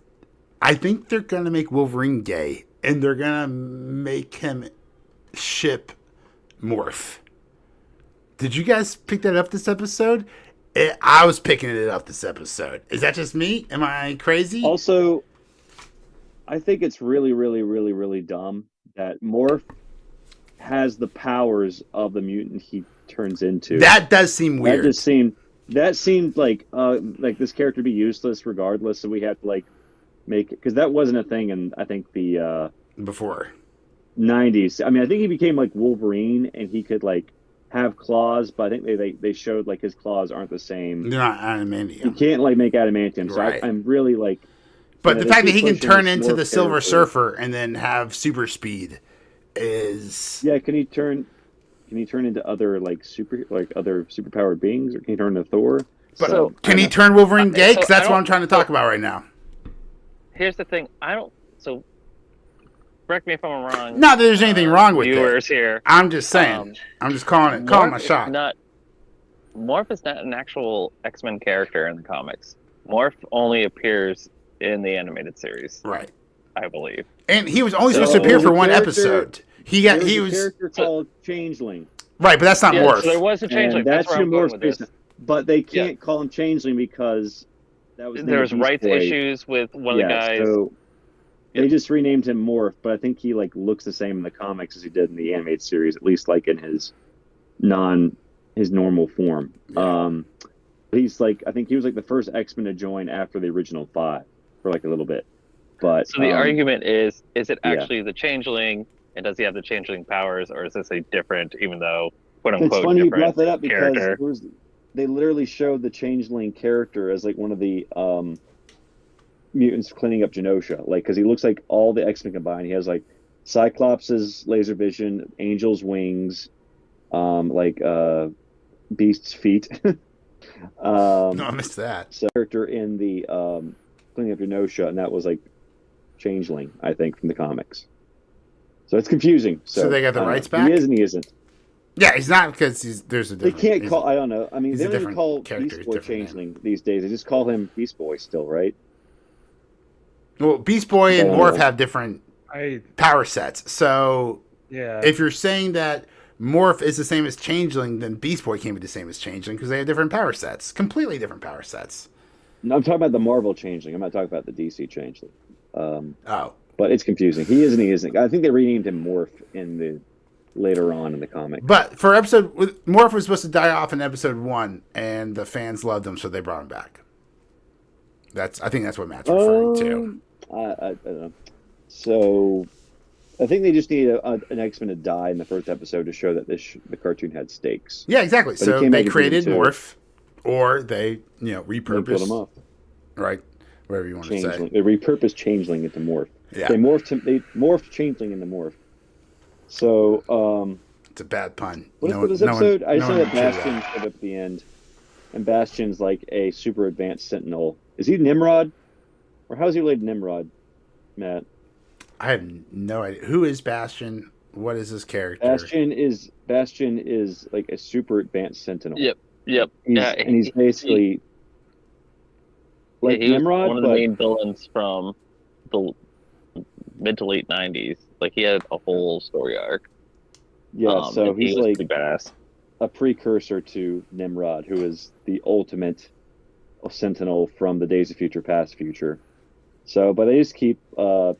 I think they're gonna make Wolverine gay, and they're gonna make him ship Morph. Did you guys pick that up this episode? I was picking it up this episode. Is that just me? Am I crazy? Also, I think it's really, really, really, really dumb that Morph has the powers of the mutant he turns into. That does seem weird. That seemed like this character be useless regardless, so we have to like make it because that wasn't a thing in I think the Before 90s. I mean, I think he became like Wolverine and he could like have claws, but I think they showed like his claws aren't the same. they're not adamantium. You can't like make adamantium, so Right. I'm really like. But the fact that he can pushing turn this into the Morph Silver character- Surfer and then have super speed is Yeah, can he turn into other like other superpowered beings, or can he turn into Thor? But So- can he turn Wolverine gay? so Because that's I what don't- I'm trying to talk about right now. Here's the thing. So correct me if I'm wrong. Not that there's anything wrong with viewers it. here. I'm just saying. Um, I'm just calling my shot. Morph is not an actual X-Men character in the comics. Morph only appears in the animated series, Right. I believe. And he was only supposed to So, appear for the one character- episode. He There's a was character called Changeling. right, but that's not Yeah, Morph. so there was a changeling. And That's that's where I'm who going Morph's with based this. on. But they can't call him Changeling because that was the name There of was Beast rights Boy. issues with one of the guys. So Yep. they just renamed him Morph, but I think he like looks the same in the comics as he did in the animated series, at least like in his normal form. Yeah. He's like I think he was like the first X-Men to join after the original 5 for like a little bit. But So the argument is it yeah. actually the changeling, and does he have the changeling powers, or is this a different, even though quote it's unquote funny you different brought that up because character? they literally showed the Changeling character as like one of the mutants cleaning up Genosha, like because he looks like all the X-Men combined. He has like Cyclops' laser vision, Angel's wings, Beast's feet. No, I missed that. So character in the cleaning up Genosha, and that was like Changeling, I think, from the comics. So it's confusing. So they got the I don't rights know. back? He is and he isn't. Yeah, he's not because there's a They different. can't call. I don't know. I mean, he's they a don't even different call character, Beast Boy different name. Changeling these days. They just call him Beast Boy still, right? Well, Beast Boy and Oh. Morph have different I power sets. So yeah. if you're saying that Morph is the same as Changeling, then Beast Boy can't be the same as Changeling because they have different power sets, completely different power sets. No, I'm talking about the Marvel Changeling. I'm not talking about the DC Changeling. Oh, But it's confusing. He is and he isn't. I think they renamed him Morph in the later on in the comic. but for Morph was supposed to die off in episode 1, and the fans loved him, so they brought him back. I think that's what Matt's referring to. I don't know. So I think they just need an X-Men to die in the first episode to show that the cartoon had stakes. Yeah, exactly. But So he came they back in created season 2. Morph, or they They killed him repurposed, off. right? Whatever you want to say. Changeling. They repurposed Changeling into Morph. Yeah. They morphed Changeling into Morph. So It's a bad pun. what No for this one- no one- episode? I no saw one that would cheer Bastion showed up at the end, and Bastion's like a super advanced Sentinel. Is he Nimrod, or how's he related to Nimrod, Matt? I have no idea. Who is Bastion? What is his character? Bastion is like a super advanced Sentinel. Yep. He's basically like he was Nimrod, one of the but main villains from the mid to late '90s. Like he had a whole story arc. yeah. So and he he's was like pretty badass. a precursor to Nimrod, who is the ultimate Sentinel from the Days of Future Past future. So, but they just keep, I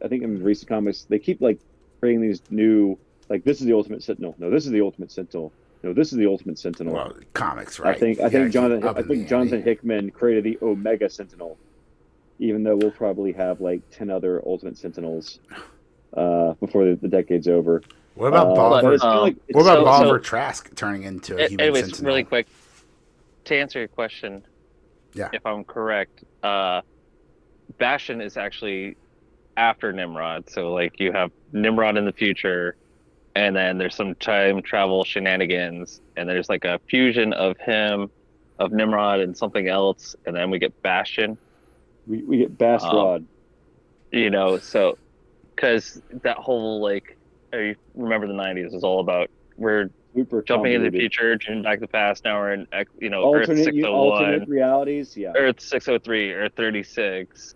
think in recent comics they keep like creating these new like this is the Ultimate Sentinel. No, this is the Ultimate Sentinel. No, this is the Ultimate Sentinel. Well, comics, right? I think Jonathan Hickman created the Omega Sentinel, even though we'll probably have like 10 other Ultimate Sentinels before the decade's over. What about Bolivar? What about Bolivar Trask turning into a human anyways, Sentinel? Really quick, to answer your question, if I'm correct, Bastion is actually after Nimrod. So like you have Nimrod in the future, and then there's some time travel shenanigans, and there's like a fusion of him, of Nimrod, and something else, and then we get Bastion. We get Bastrod. You know, so because that whole like, you remember the '90s was all about we're jumping into the future, jumping back to the past. Now we're in Earth 601, alternate realities, Earth 603, Earth 36,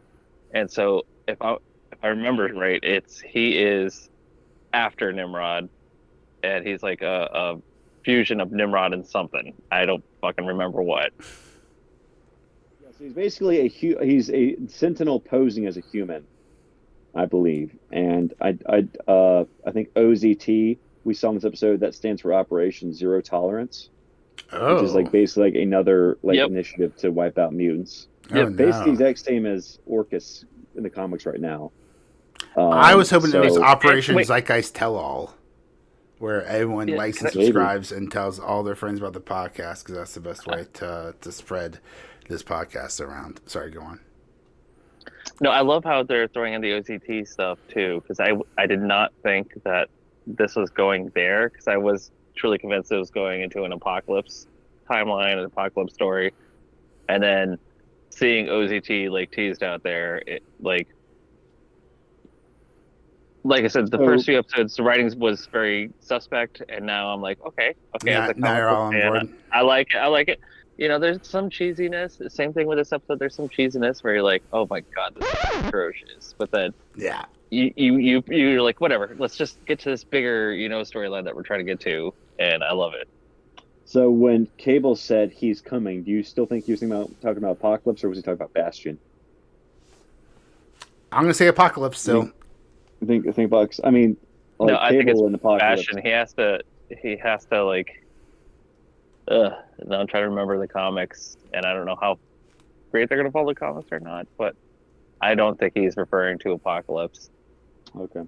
and so if I remember right, he is after Nimrod, and he's like a fusion of Nimrod and something. I don't fucking remember what. Yeah, so he's basically he's a Sentinel posing as a human, I believe, and I think OZT we saw in this episode that stands for Operation Zero Tolerance, which is like basically like another initiative to wipe out mutants. Basically the exact same as Orcus in the comics right now. I was hoping it was Operation Zeitgeist Tell All, where everyone likes and subscribes and tells all their friends about the podcast, because that's the best way to spread this podcast around. Sorry, go on. No, I love how they're throwing in the OCT stuff too, because I did not think that this was going there, because I was truly convinced it was going into an apocalypse timeline, an apocalypse story, and then seeing OZT like teased out there, it like I said, the first few episodes, the writing was very suspect, and now I'm like, okay, yeah, now you're all on board. I like it. You know, there's some cheesiness. Same thing with this episode. There's some cheesiness where you're like, oh my god, this is atrocious. But then, you're like, whatever. Let's just get to this bigger, storyline that we're trying to get to, and I love it. So when Cable said he's coming, do you still think he was talking about Apocalypse, or was he talking about Bastion? I'm gonna say Apocalypse still. I think Bucks. I mean, like no, I Cable think it's in Apocalypse. Bastion. He has to like. Now I'm trying to remember the comics, and I don't know how great they're gonna follow the comics or not, but I don't think he's referring to Apocalypse. Okay.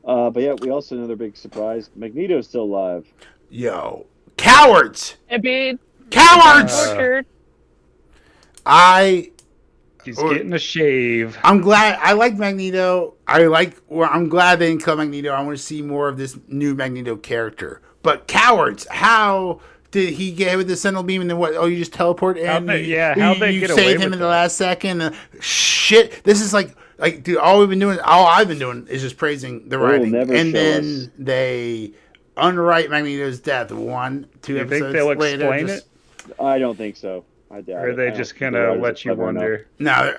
But yeah, we also another big surprise. Magneto's still alive. Yo, cowards! Cowards! He's getting a shave. I'm glad. I like Magneto. I'm glad they didn't kill Magneto. I want to see more of this new Magneto character. But cowards, how did he get hit with the Sentinel beam and then what? Oh, you just teleport in? How'd they get away with save him in the last second? Shit, this is like, dude, all I've been doing is just praising the writing. And then they unwrite Magneto's death 1-2 episodes later. You think they'll explain it? I don't think so. I doubt or are they just gonna let you wonder? No,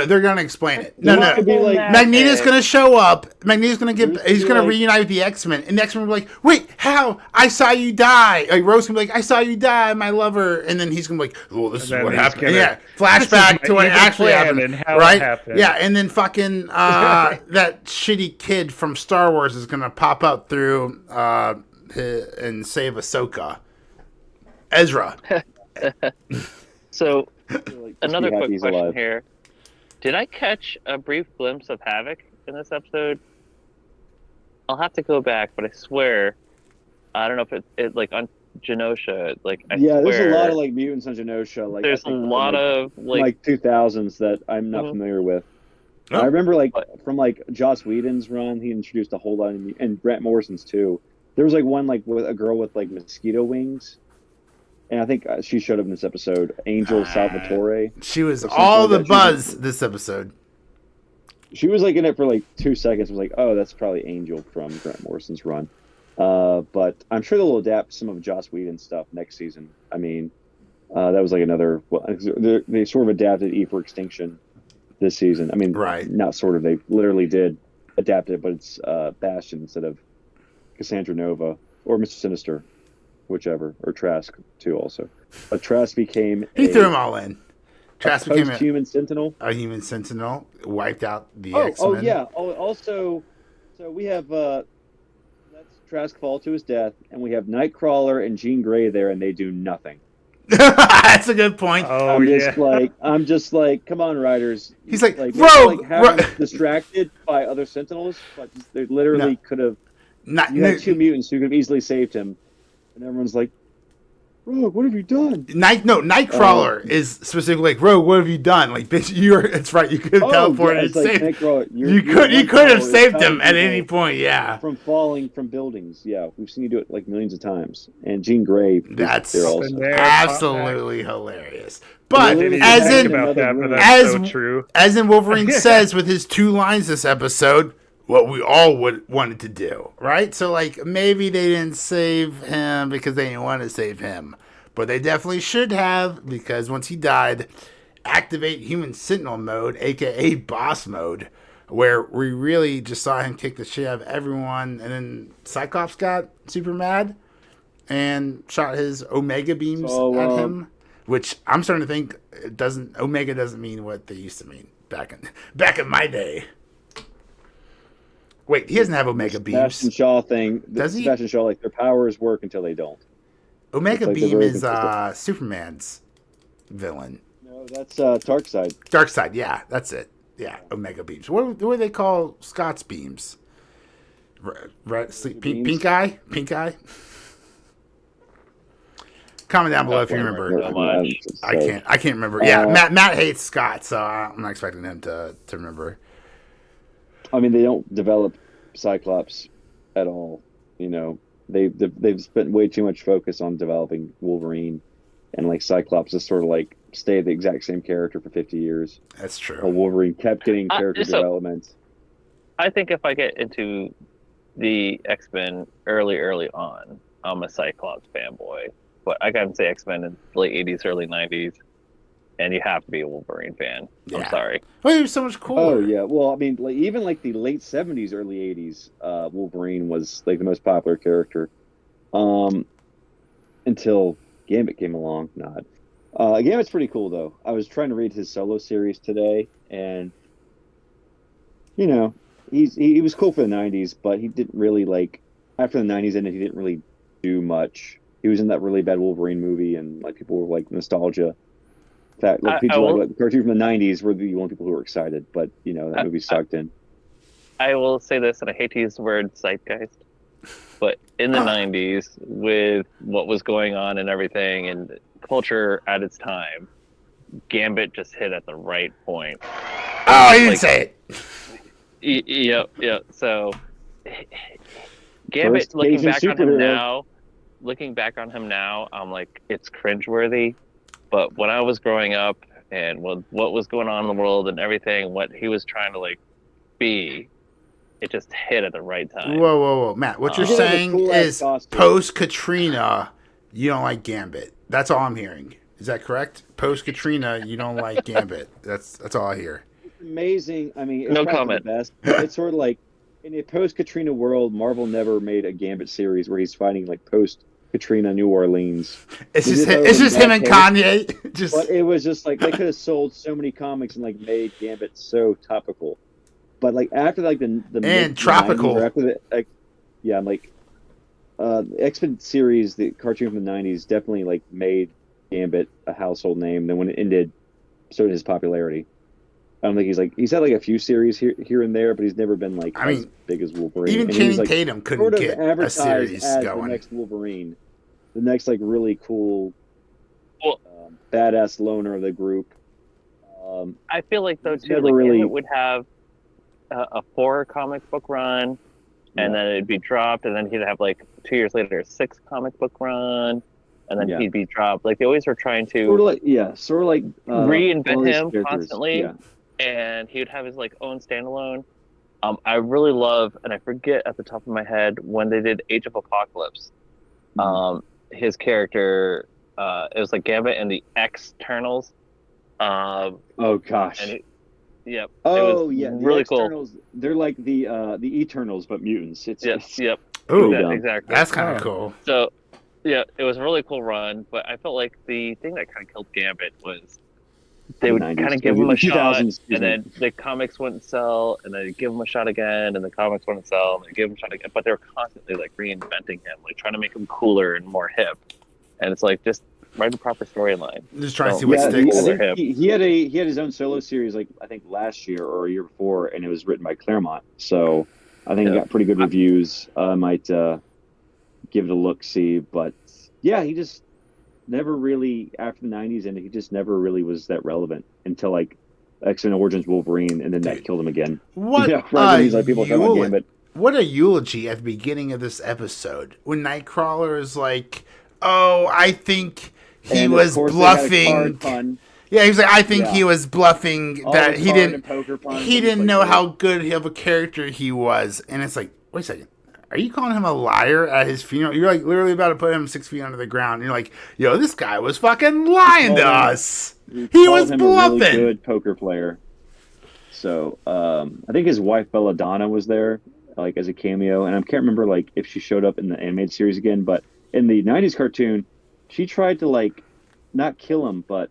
they're gonna explain it. No. Like, Magneto's gonna show up. Magneto's gonna he's gonna reunite with the Xmen, and the Xmen will be like, "Wait, how? I saw you die." Like Rose can be like, "I saw you die, my lover," and then he's gonna be like, "Well, this is what happened." Yeah, flashback to what actually happened, and how right? It happened. Yeah, and then fucking that shitty kid from Star Wars is gonna pop up through and save Ahsoka, Ezra. So, another quick question here. Did I catch a brief glimpse of Havoc in this episode? I'll have to go back, but I swear, I don't know if it like on Genosha, like I swear. There's a lot of like mutants on Genosha. Like there's a lot of like 2000s that I'm not familiar with. Oh. I remember from Joss Whedon's run, he introduced a whole lot of, and Grant Morrison's too. There was one with a girl with mosquito wings. And I think she showed up in this episode, Angel Salvatore. She was all the buzz this episode. She was in it for 2 seconds. I was like, oh, that's probably Angel from Grant Morrison's run. But I'm sure they'll adapt some of Joss Whedon's stuff next season. I mean, that was another. Well, they sort of adapted E for Extinction this season. I mean, right? Not sort of. They literally did adapt it, but it's Bastion instead of Cassandra Nova or Mr. Sinister. Whichever, or Trask too, also. But Trask became he threw them all in. Trask became a human Sentinel. A human Sentinel wiped out the X-Men. Oh yeah. Also, so we have that Trask fall to his death, and we have Nightcrawler and Jean Grey there, and they do nothing. That's a good point. Oh I'm just like, come on, writers. He's like, maybe, Rogue, like have them distracted by other Sentinels, but they literally could have. You had two mutants who could have easily saved him, and everyone's like, Rogue, what have you done? Nightcrawler is specifically like, Rogue, what have you done? Like, bitch, it's right. You could have teleported and saved him. You could have saved him at any point, yeah. From falling from buildings, yeah. We've seen you do it like millions of times. And Jean Grey, that's absolutely hilarious. But as in Wolverine says with his 2 lines this episode, what we all wanted to do, right? So, like, maybe they didn't save him because they didn't want to save him. But they definitely should have, because once he died, activate Human Sentinel mode, a.k.a. boss mode, where we really just saw him kick the shit out of everyone, and then Cyclops got super mad and shot his Omega beams at him, which I'm starting to think Omega doesn't mean what they used to mean back in my day. Wait, he doesn't have Omega beams. Sebastian Shaw thing. Does he? Sebastian Shaw, like, their powers work until they don't. Omega Beam is Superman's villain. No, that's Darkseid. Darkseid, yeah, that's it. Yeah, Omega Beams. What do they call Scott's beams? Pink eye? Pink eye? Comment down below if you remember. I can't remember. Yeah, Matt hates Scott, so I'm not expecting him to remember. I mean, they don't develop Cyclops at all. You know, they've spent way too much focus on developing Wolverine, and like Cyclops is sort of like stayed the exact same character for 50 years. That's true. While Wolverine kept getting character development. I think if I get into the X-Men early on, I'm a Cyclops fanboy. But I gotta say X-Men in the late 80s, early 90s. And you have to be a Wolverine fan. Yeah. I'm sorry. Well, he was so much cooler. Oh yeah. Well, I mean, like, even like the late 70s, early 80s, Wolverine was like the most popular character. Until Gambit came along. Gambit's pretty cool though. I was trying to read his solo series today, and you know, he was cool for the 90s, but he didn't really like after the 90s ended. He didn't really do much. He was in that really bad Wolverine movie, and like people were like nostalgia. Fact, like people like the cartoon from the 90s were the only people who were excited, but you know that movie sucked in. I will say this, and I hate to use the word zeitgeist, but in the 90s, with what was going on and everything, and culture at its time, Gambit just hit at the right point. Oh, you didn't say it. Yeah. So Gambit, looking back on him now, I'm like, it's cringeworthy. But when I was growing up and what was going on in the world and everything, what he was trying to like be, it just hit at the right time. Whoa, Matt! What you're saying is post Katrina, you don't like Gambit. That's all I'm hearing. Is that correct? Post Katrina, you don't like Gambit. That's all I hear. It's amazing. I mean, it's no comment. The best. It's sort of like in a post Katrina world, Marvel never made a Gambit series where he's fighting like post Katrina New Orleans. It's just him and Kanye. But it was just like they could have sold so many comics and like made Gambit so topical. But like after like the and tropical. After the X-Men series, the cartoon from the 90s definitely like made Gambit a household name. Then when it ended, so did his popularity. I don't think he's had like a few series here and there, but he's never been like as big as Wolverine. Even Channing Tatum couldn't get a series going. The next Wolverine, the next like really cool, badass loner of the group. I feel like though too, like it would have a 4 comic book run, and then it'd be dropped, and then he'd have like 2 years later a 6 comic book run, and then he'd be dropped. Like they always were trying to reinvent him constantly. Yeah. And he would have his like own standalone. I really love, and I forget at the top of my head when they did Age of Apocalypse. His character, it was like Gambit and the Externals. Oh gosh. And it really cool. They're like the Eternals, but mutants. Yep. Ooh, exactly. That's kind of cool. So, yeah, it was a really cool run, but I felt like the thing that kind of killed Gambit was they would 90s. kind of give him a shot, 2000s, excuse and me. then the comics wouldn't sell, and then give him a shot again, and the comics wouldn't sell, and they give him a shot again. But they were constantly like reinventing him, like trying to make him cooler and more hip. And it's like just write a proper storyline. Just trying to see what Yeah, sticks. I think he had his own solo series, like I think last year or a year before, and it was written by Claremont. So I think it got pretty good reviews. I might give it a look, see. But yeah, he just never really, after the 90s, and he just never really was that relevant until like X-Men Origins Wolverine, and then that killed him again. What right when he's like, people talking about Gambit. What a eulogy at the beginning of this episode when Nightcrawler is like, "Oh, I think he was bluffing." Yeah, he was like, "I think he was bluffing that he didn't know how good of a character he was." And it's like, wait a second. Are you calling him a liar at his funeral? You're like literally about to put him 6 feet under the ground. And you're like, yo, this guy was fucking lying to us. He was bluffing. A really good poker player. So I think his wife Belladonna was there, like as a cameo, and I can't remember like if she showed up in the animated series again. But in the '90s cartoon, she tried to like not kill him, but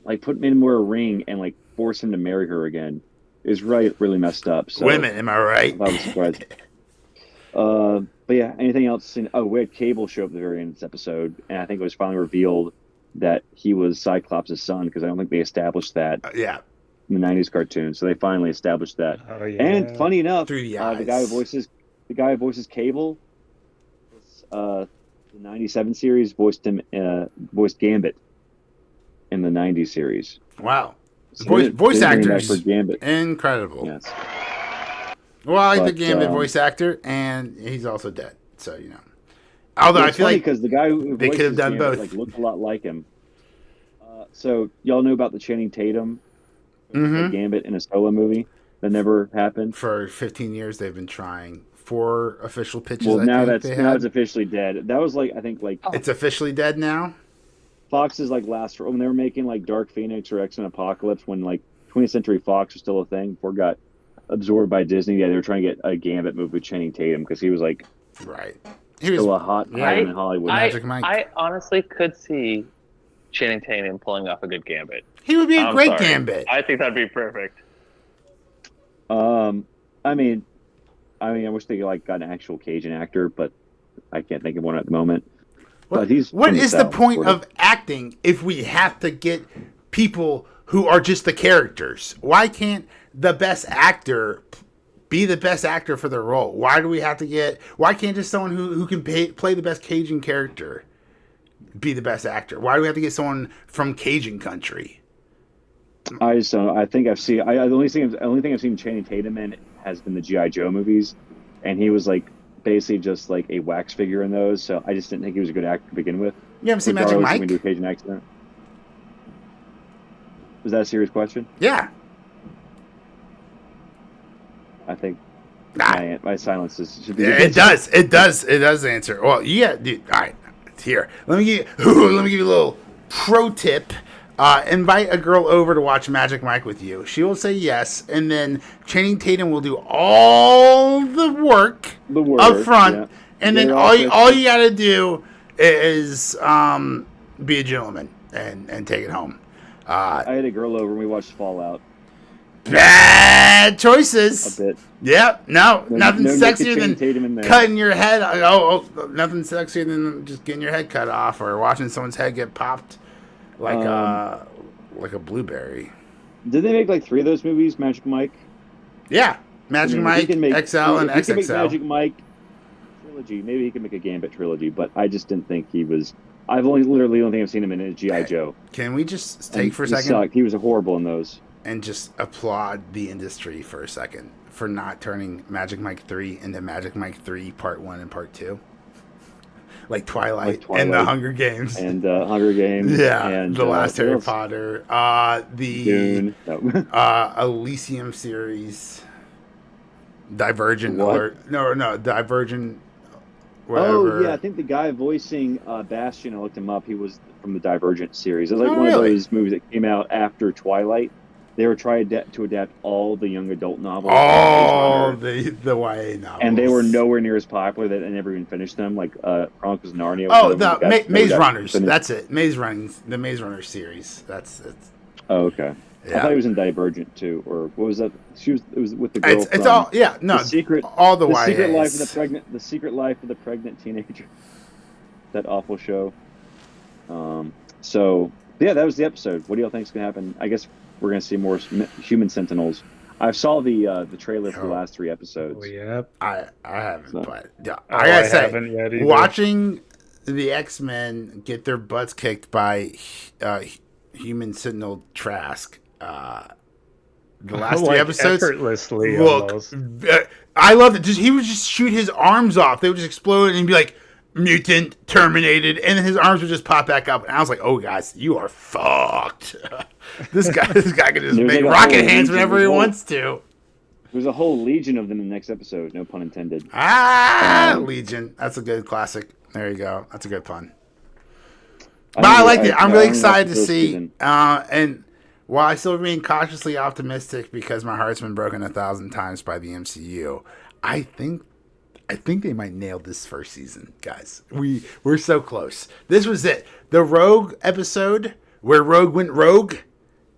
like put him in a ring and like force him to marry her again. Is really messed up. So women, am I right? I was surprised. But yeah, anything else? We had Cable show up at the very end of this episode, and I think it was finally revealed that he was Cyclops' son, because I don't think they established that in the '90s cartoon. So they finally established that. Oh, yeah. And funny enough, Through the guy who voices Cable, the '97 series voiced Gambit in the '90s series. Wow. So Voice actors, for Gambit. Incredible. Yes. Well, I like the Gambit voice actor, and he's also dead. So although I feel like because the guy who they could have done Gambit, both, like looked a lot like him. So y'all know about the Channing Tatum Gambit in a solo movie that never happened. For 15 years, they've been trying 4 official pitches. Well, now it's officially dead. That was it's officially dead now. Fox's last when they were making Dark Phoenix or X-Men Apocalypse, when 20th Century Fox was still a thing before it got absorbed by Disney. Yeah, they were trying to get a Gambit movie with Channing Tatum because he was right. He was still a hot item in Hollywood. Magic Mike. I honestly could see Channing Tatum pulling off a good Gambit. He would be a great Gambit. I think that'd be perfect. I mean, I wish they got an actual Cajun actor, but I can't think of one at the moment. But what is the point of acting if we have to get people who are just the characters? Why can't the best actor be the best actor for their role? Why can't just someone who can play the best Cajun character be the best actor? Why do we have to get someone from Cajun country? I just don't know. I think I've seen. The only thing I've seen Channing Tatum in has been the G.I. Joe movies, and he was basically just a wax figure in those. So I just didn't think he was a good actor to begin with. You haven't seen Magic Mike? When we do a Cajun accent. Was that a serious question? Yeah. I think my silence should be. Yeah, it does. It does answer. Well, yeah, dude. All right, here. Let me give you a little pro tip. Invite a girl over to watch Magic Mike with you. She will say yes, and then Channing Tatum will do all the work up front, and then all you gotta do is be a gentleman and take it home. I had a girl over and we watched Fallout. Bad choices. A bit. Yep. Nothing sexier than cutting your head. Nothing sexier than just getting your head cut off or watching someone's head get popped like a blueberry. Did they make 3 of those movies, Magic Mike? Yeah, Magic Mike, XL, and XXL. Make Magic Mike trilogy. Maybe he can make a Gambit trilogy, but I just didn't think he was. I've only think I've seen him in a G.I. Joe. Can we just take for a second? Sucked. He was horrible in those. And just applaud the industry for a second for not turning Magic Mike 3 into Magic Mike 3 Part 1 and Part 2. Like Twilight and the Hunger Games. And Hunger Games. Yeah, and the last Harry Potter. The Dune. Elysium series. Divergent alert. No, Divergent. Whatever. Oh, yeah, I think the guy voicing Bastion, I looked him up, he was from the Divergent series. It was one of those movies that came out after Twilight. they were trying to adapt all the young adult novels. Oh, the YA novels. And they were nowhere near as popular that I never even finished them. Like Chronicles of Narnia. Oh, the Maze Runners. That's it. Maze Runners. The Maze Runner series. That's it. Oh, okay. Yeah. I thought he was in Divergent too, or what was that? It was with the girl. It's all the secret life of the secret life of the pregnant teenager. That awful show. So yeah, that was the episode. What do y'all think is gonna happen? I guess we're gonna see more human Sentinels. I saw the trailer for the last 3 episodes. Oh yeah, I haven't, but yeah, I gotta say, watching the X-Men get their butts kicked by human Sentinel Trask. The last 3 episodes, effortlessly. I loved it. He would just shoot his arms off; they would just explode and be like, "Mutant terminated," and then his arms would just pop back up. And I was like, "Oh, guys, you are fucked." this guy can just make rocket hands whenever he wants to. There's a whole legion of them in the next episode. No pun intended. Legion. That's a good classic. There you go. That's a good pun. But I liked it. I'm really excited to see. And while I still remain cautiously optimistic because my heart's been broken 1,000 times by the MCU, I think they might nail this first season, guys. We're so close. This was it. The Rogue episode where Rogue went rogue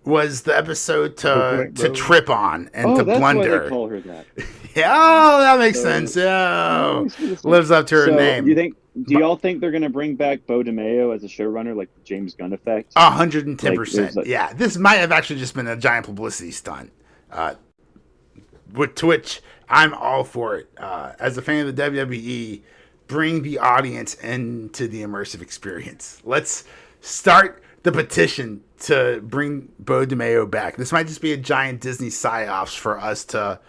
was the episode to trip on and to blunder. Why they call her that. Yeah, that makes sense. Yeah, lives up to her name. Do y'all think they're gonna bring back Bo DeMayo as a showrunner, like the James Gunn effect? 110%. Yeah, this might have actually just been a giant publicity stunt. With Twitch, I'm all for it. As a fan of the WWE, bring the audience into the immersive experience. Let's start the petition to bring Bo DeMayo back. This might just be a giant Disney psyops for us to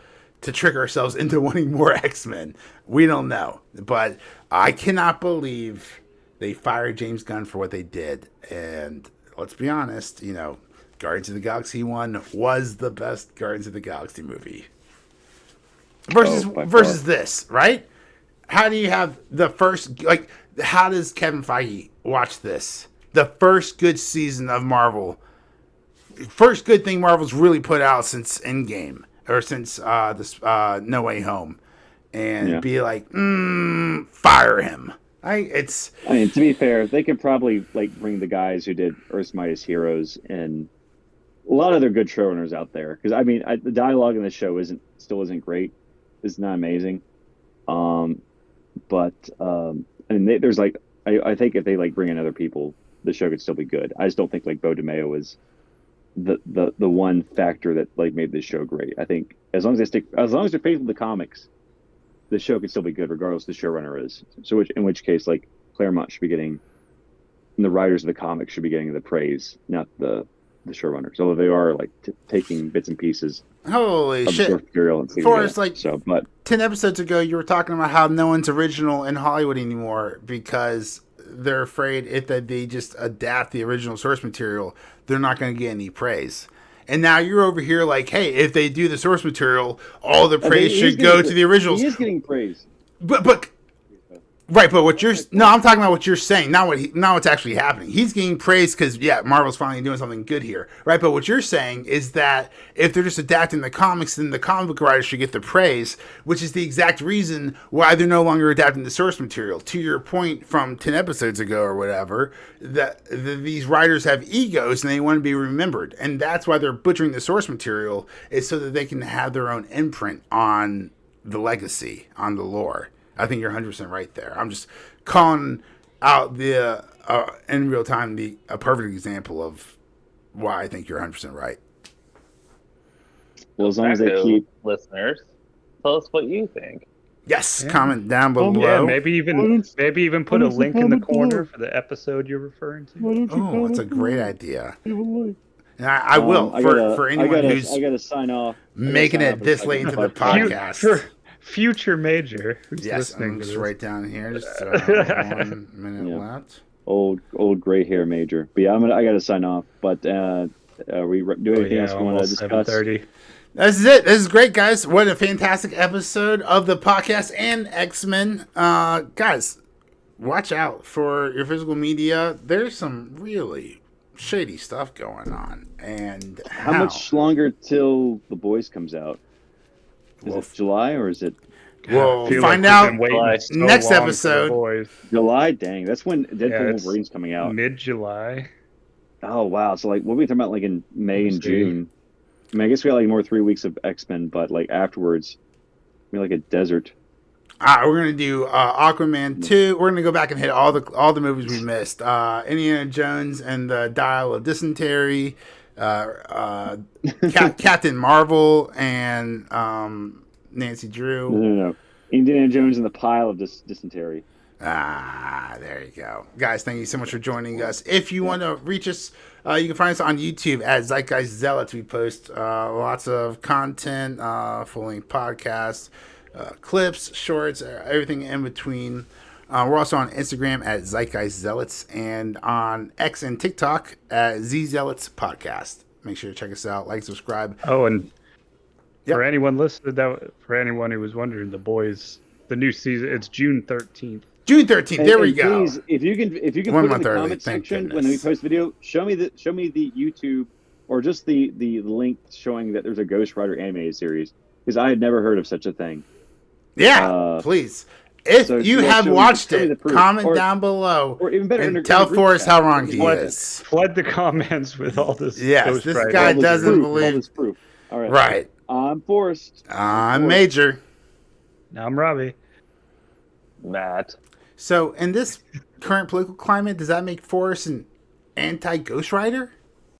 trick ourselves into wanting more X-Men. We don't know. But I cannot believe they fired James Gunn for what they did. And let's be honest, Guardians of the Galaxy 1 was the best Guardians of the Galaxy movie. Versus this, right? How do you have the first, how does Kevin Feige watch this? The first good season of Marvel. First good thing Marvel's really put out since Endgame. Or since No Way Home. And be like, fire him. To be fair, they could probably bring the guys who did Earth's Mightiest Heroes and a lot of other good showrunners out there. Because the dialogue in the show still isn't great. It's not amazing. But there's I think if they bring in other people, the show could still be good. I just don't think Bo DeMayo is the one factor that made this show great. I think as long as they're faithful to the comics, the show could still be good regardless of the showrunner is. So in which case Claremont should be getting, and the writers of the comics should be getting the praise, not the showrunners. Although they are taking bits and pieces. Holy of shit! The material and Forrest, but 10 episodes ago, you were talking about how no one's original in Hollywood anymore because they're afraid if they just adapt the original source material, they're not going to get any praise. And now you're over here hey, if they do the source material, all the praise should go to the originals. He is getting praise. But right, but I'm talking about what you're saying, not what's actually happening. He's getting praise because Marvel's finally doing something good here, right? But what you're saying is that if they're just adapting the comics, then the comic book writers should get the praise, which is the exact reason why they're no longer adapting the source material. To your point from 10 episodes ago or whatever, that these writers have egos and they want to be remembered, and that's why they're butchering the source material, is so that they can have their own imprint on the legacy, on the lore. I think you're 100% right there. I'm just calling out the in real time a perfect example of why I think you're 100% right. Well, as long as they keep listeners, tell us what you think. Yes, comment down below. Yeah, maybe even put a link in the corner for the episode you're referring to. Oh, that's a great idea. And I will for anyone who's I gotta sign off. Making it this late into the podcast. Future major. Yes, I'm just right down here. Just 1 minute left. Old gray hair major. But I got to sign off. But are we doing anything else we want to discuss? 7:30. This is it. This is great, guys. What a fantastic episode of the podcast and X-Men. Guys, watch out for your physical media. There's some really shady stuff going on. And How much longer till The Boys comes out? Is it July or is it We'll I feel find we've out been waiting so next long for The episode. Boys. July? Dang, that's when Deadpool Yeah, it's Wolverine's coming out. Mid-July. Oh wow! So like, what are we talking about? Like in May and see. June? I mean, I guess we got like more 3 weeks of X-Men, but like afterwards, we're like a desert. We're gonna do Aquaman 2. We're gonna go back and hit all the movies we missed. Indiana Jones and the Dial of Dysentery, Captain Marvel, and Nancy Drew. No. Indiana Jones and the Pile of Dysentery. There you go. Guys, thank you so much for joining us. If you want to reach us, you can find us on YouTube at Zeitgeist Zealots. We post lots of content, full-length podcasts, clips, shorts, everything in between. We're also on Instagram at Zeitgeist Zealots and on X and TikTok at Z Zealots Podcast. Make sure to check us out, like, subscribe. Oh, and for anyone listening, for anyone who was wondering, The Boys, the new season, it's June 13th. June 13th. There we go. Please, if you can put in the comment section when we post video, show me the YouTube or just the link showing that there's a Ghost Rider animated series, because I had never heard of such a thing. Yeah, please. If you have watched it, comment down below, or even better, and tell Forrest how wrong he is. Flood the comments with all this. Yes, Ghost this Rider. guy doesn't believe. All this proof. All right. Right. I'm Forrest. I'm Major. Now I'm Robbie. Matt. So, in this current political climate, does that make Forrest an anti-Ghost Rider?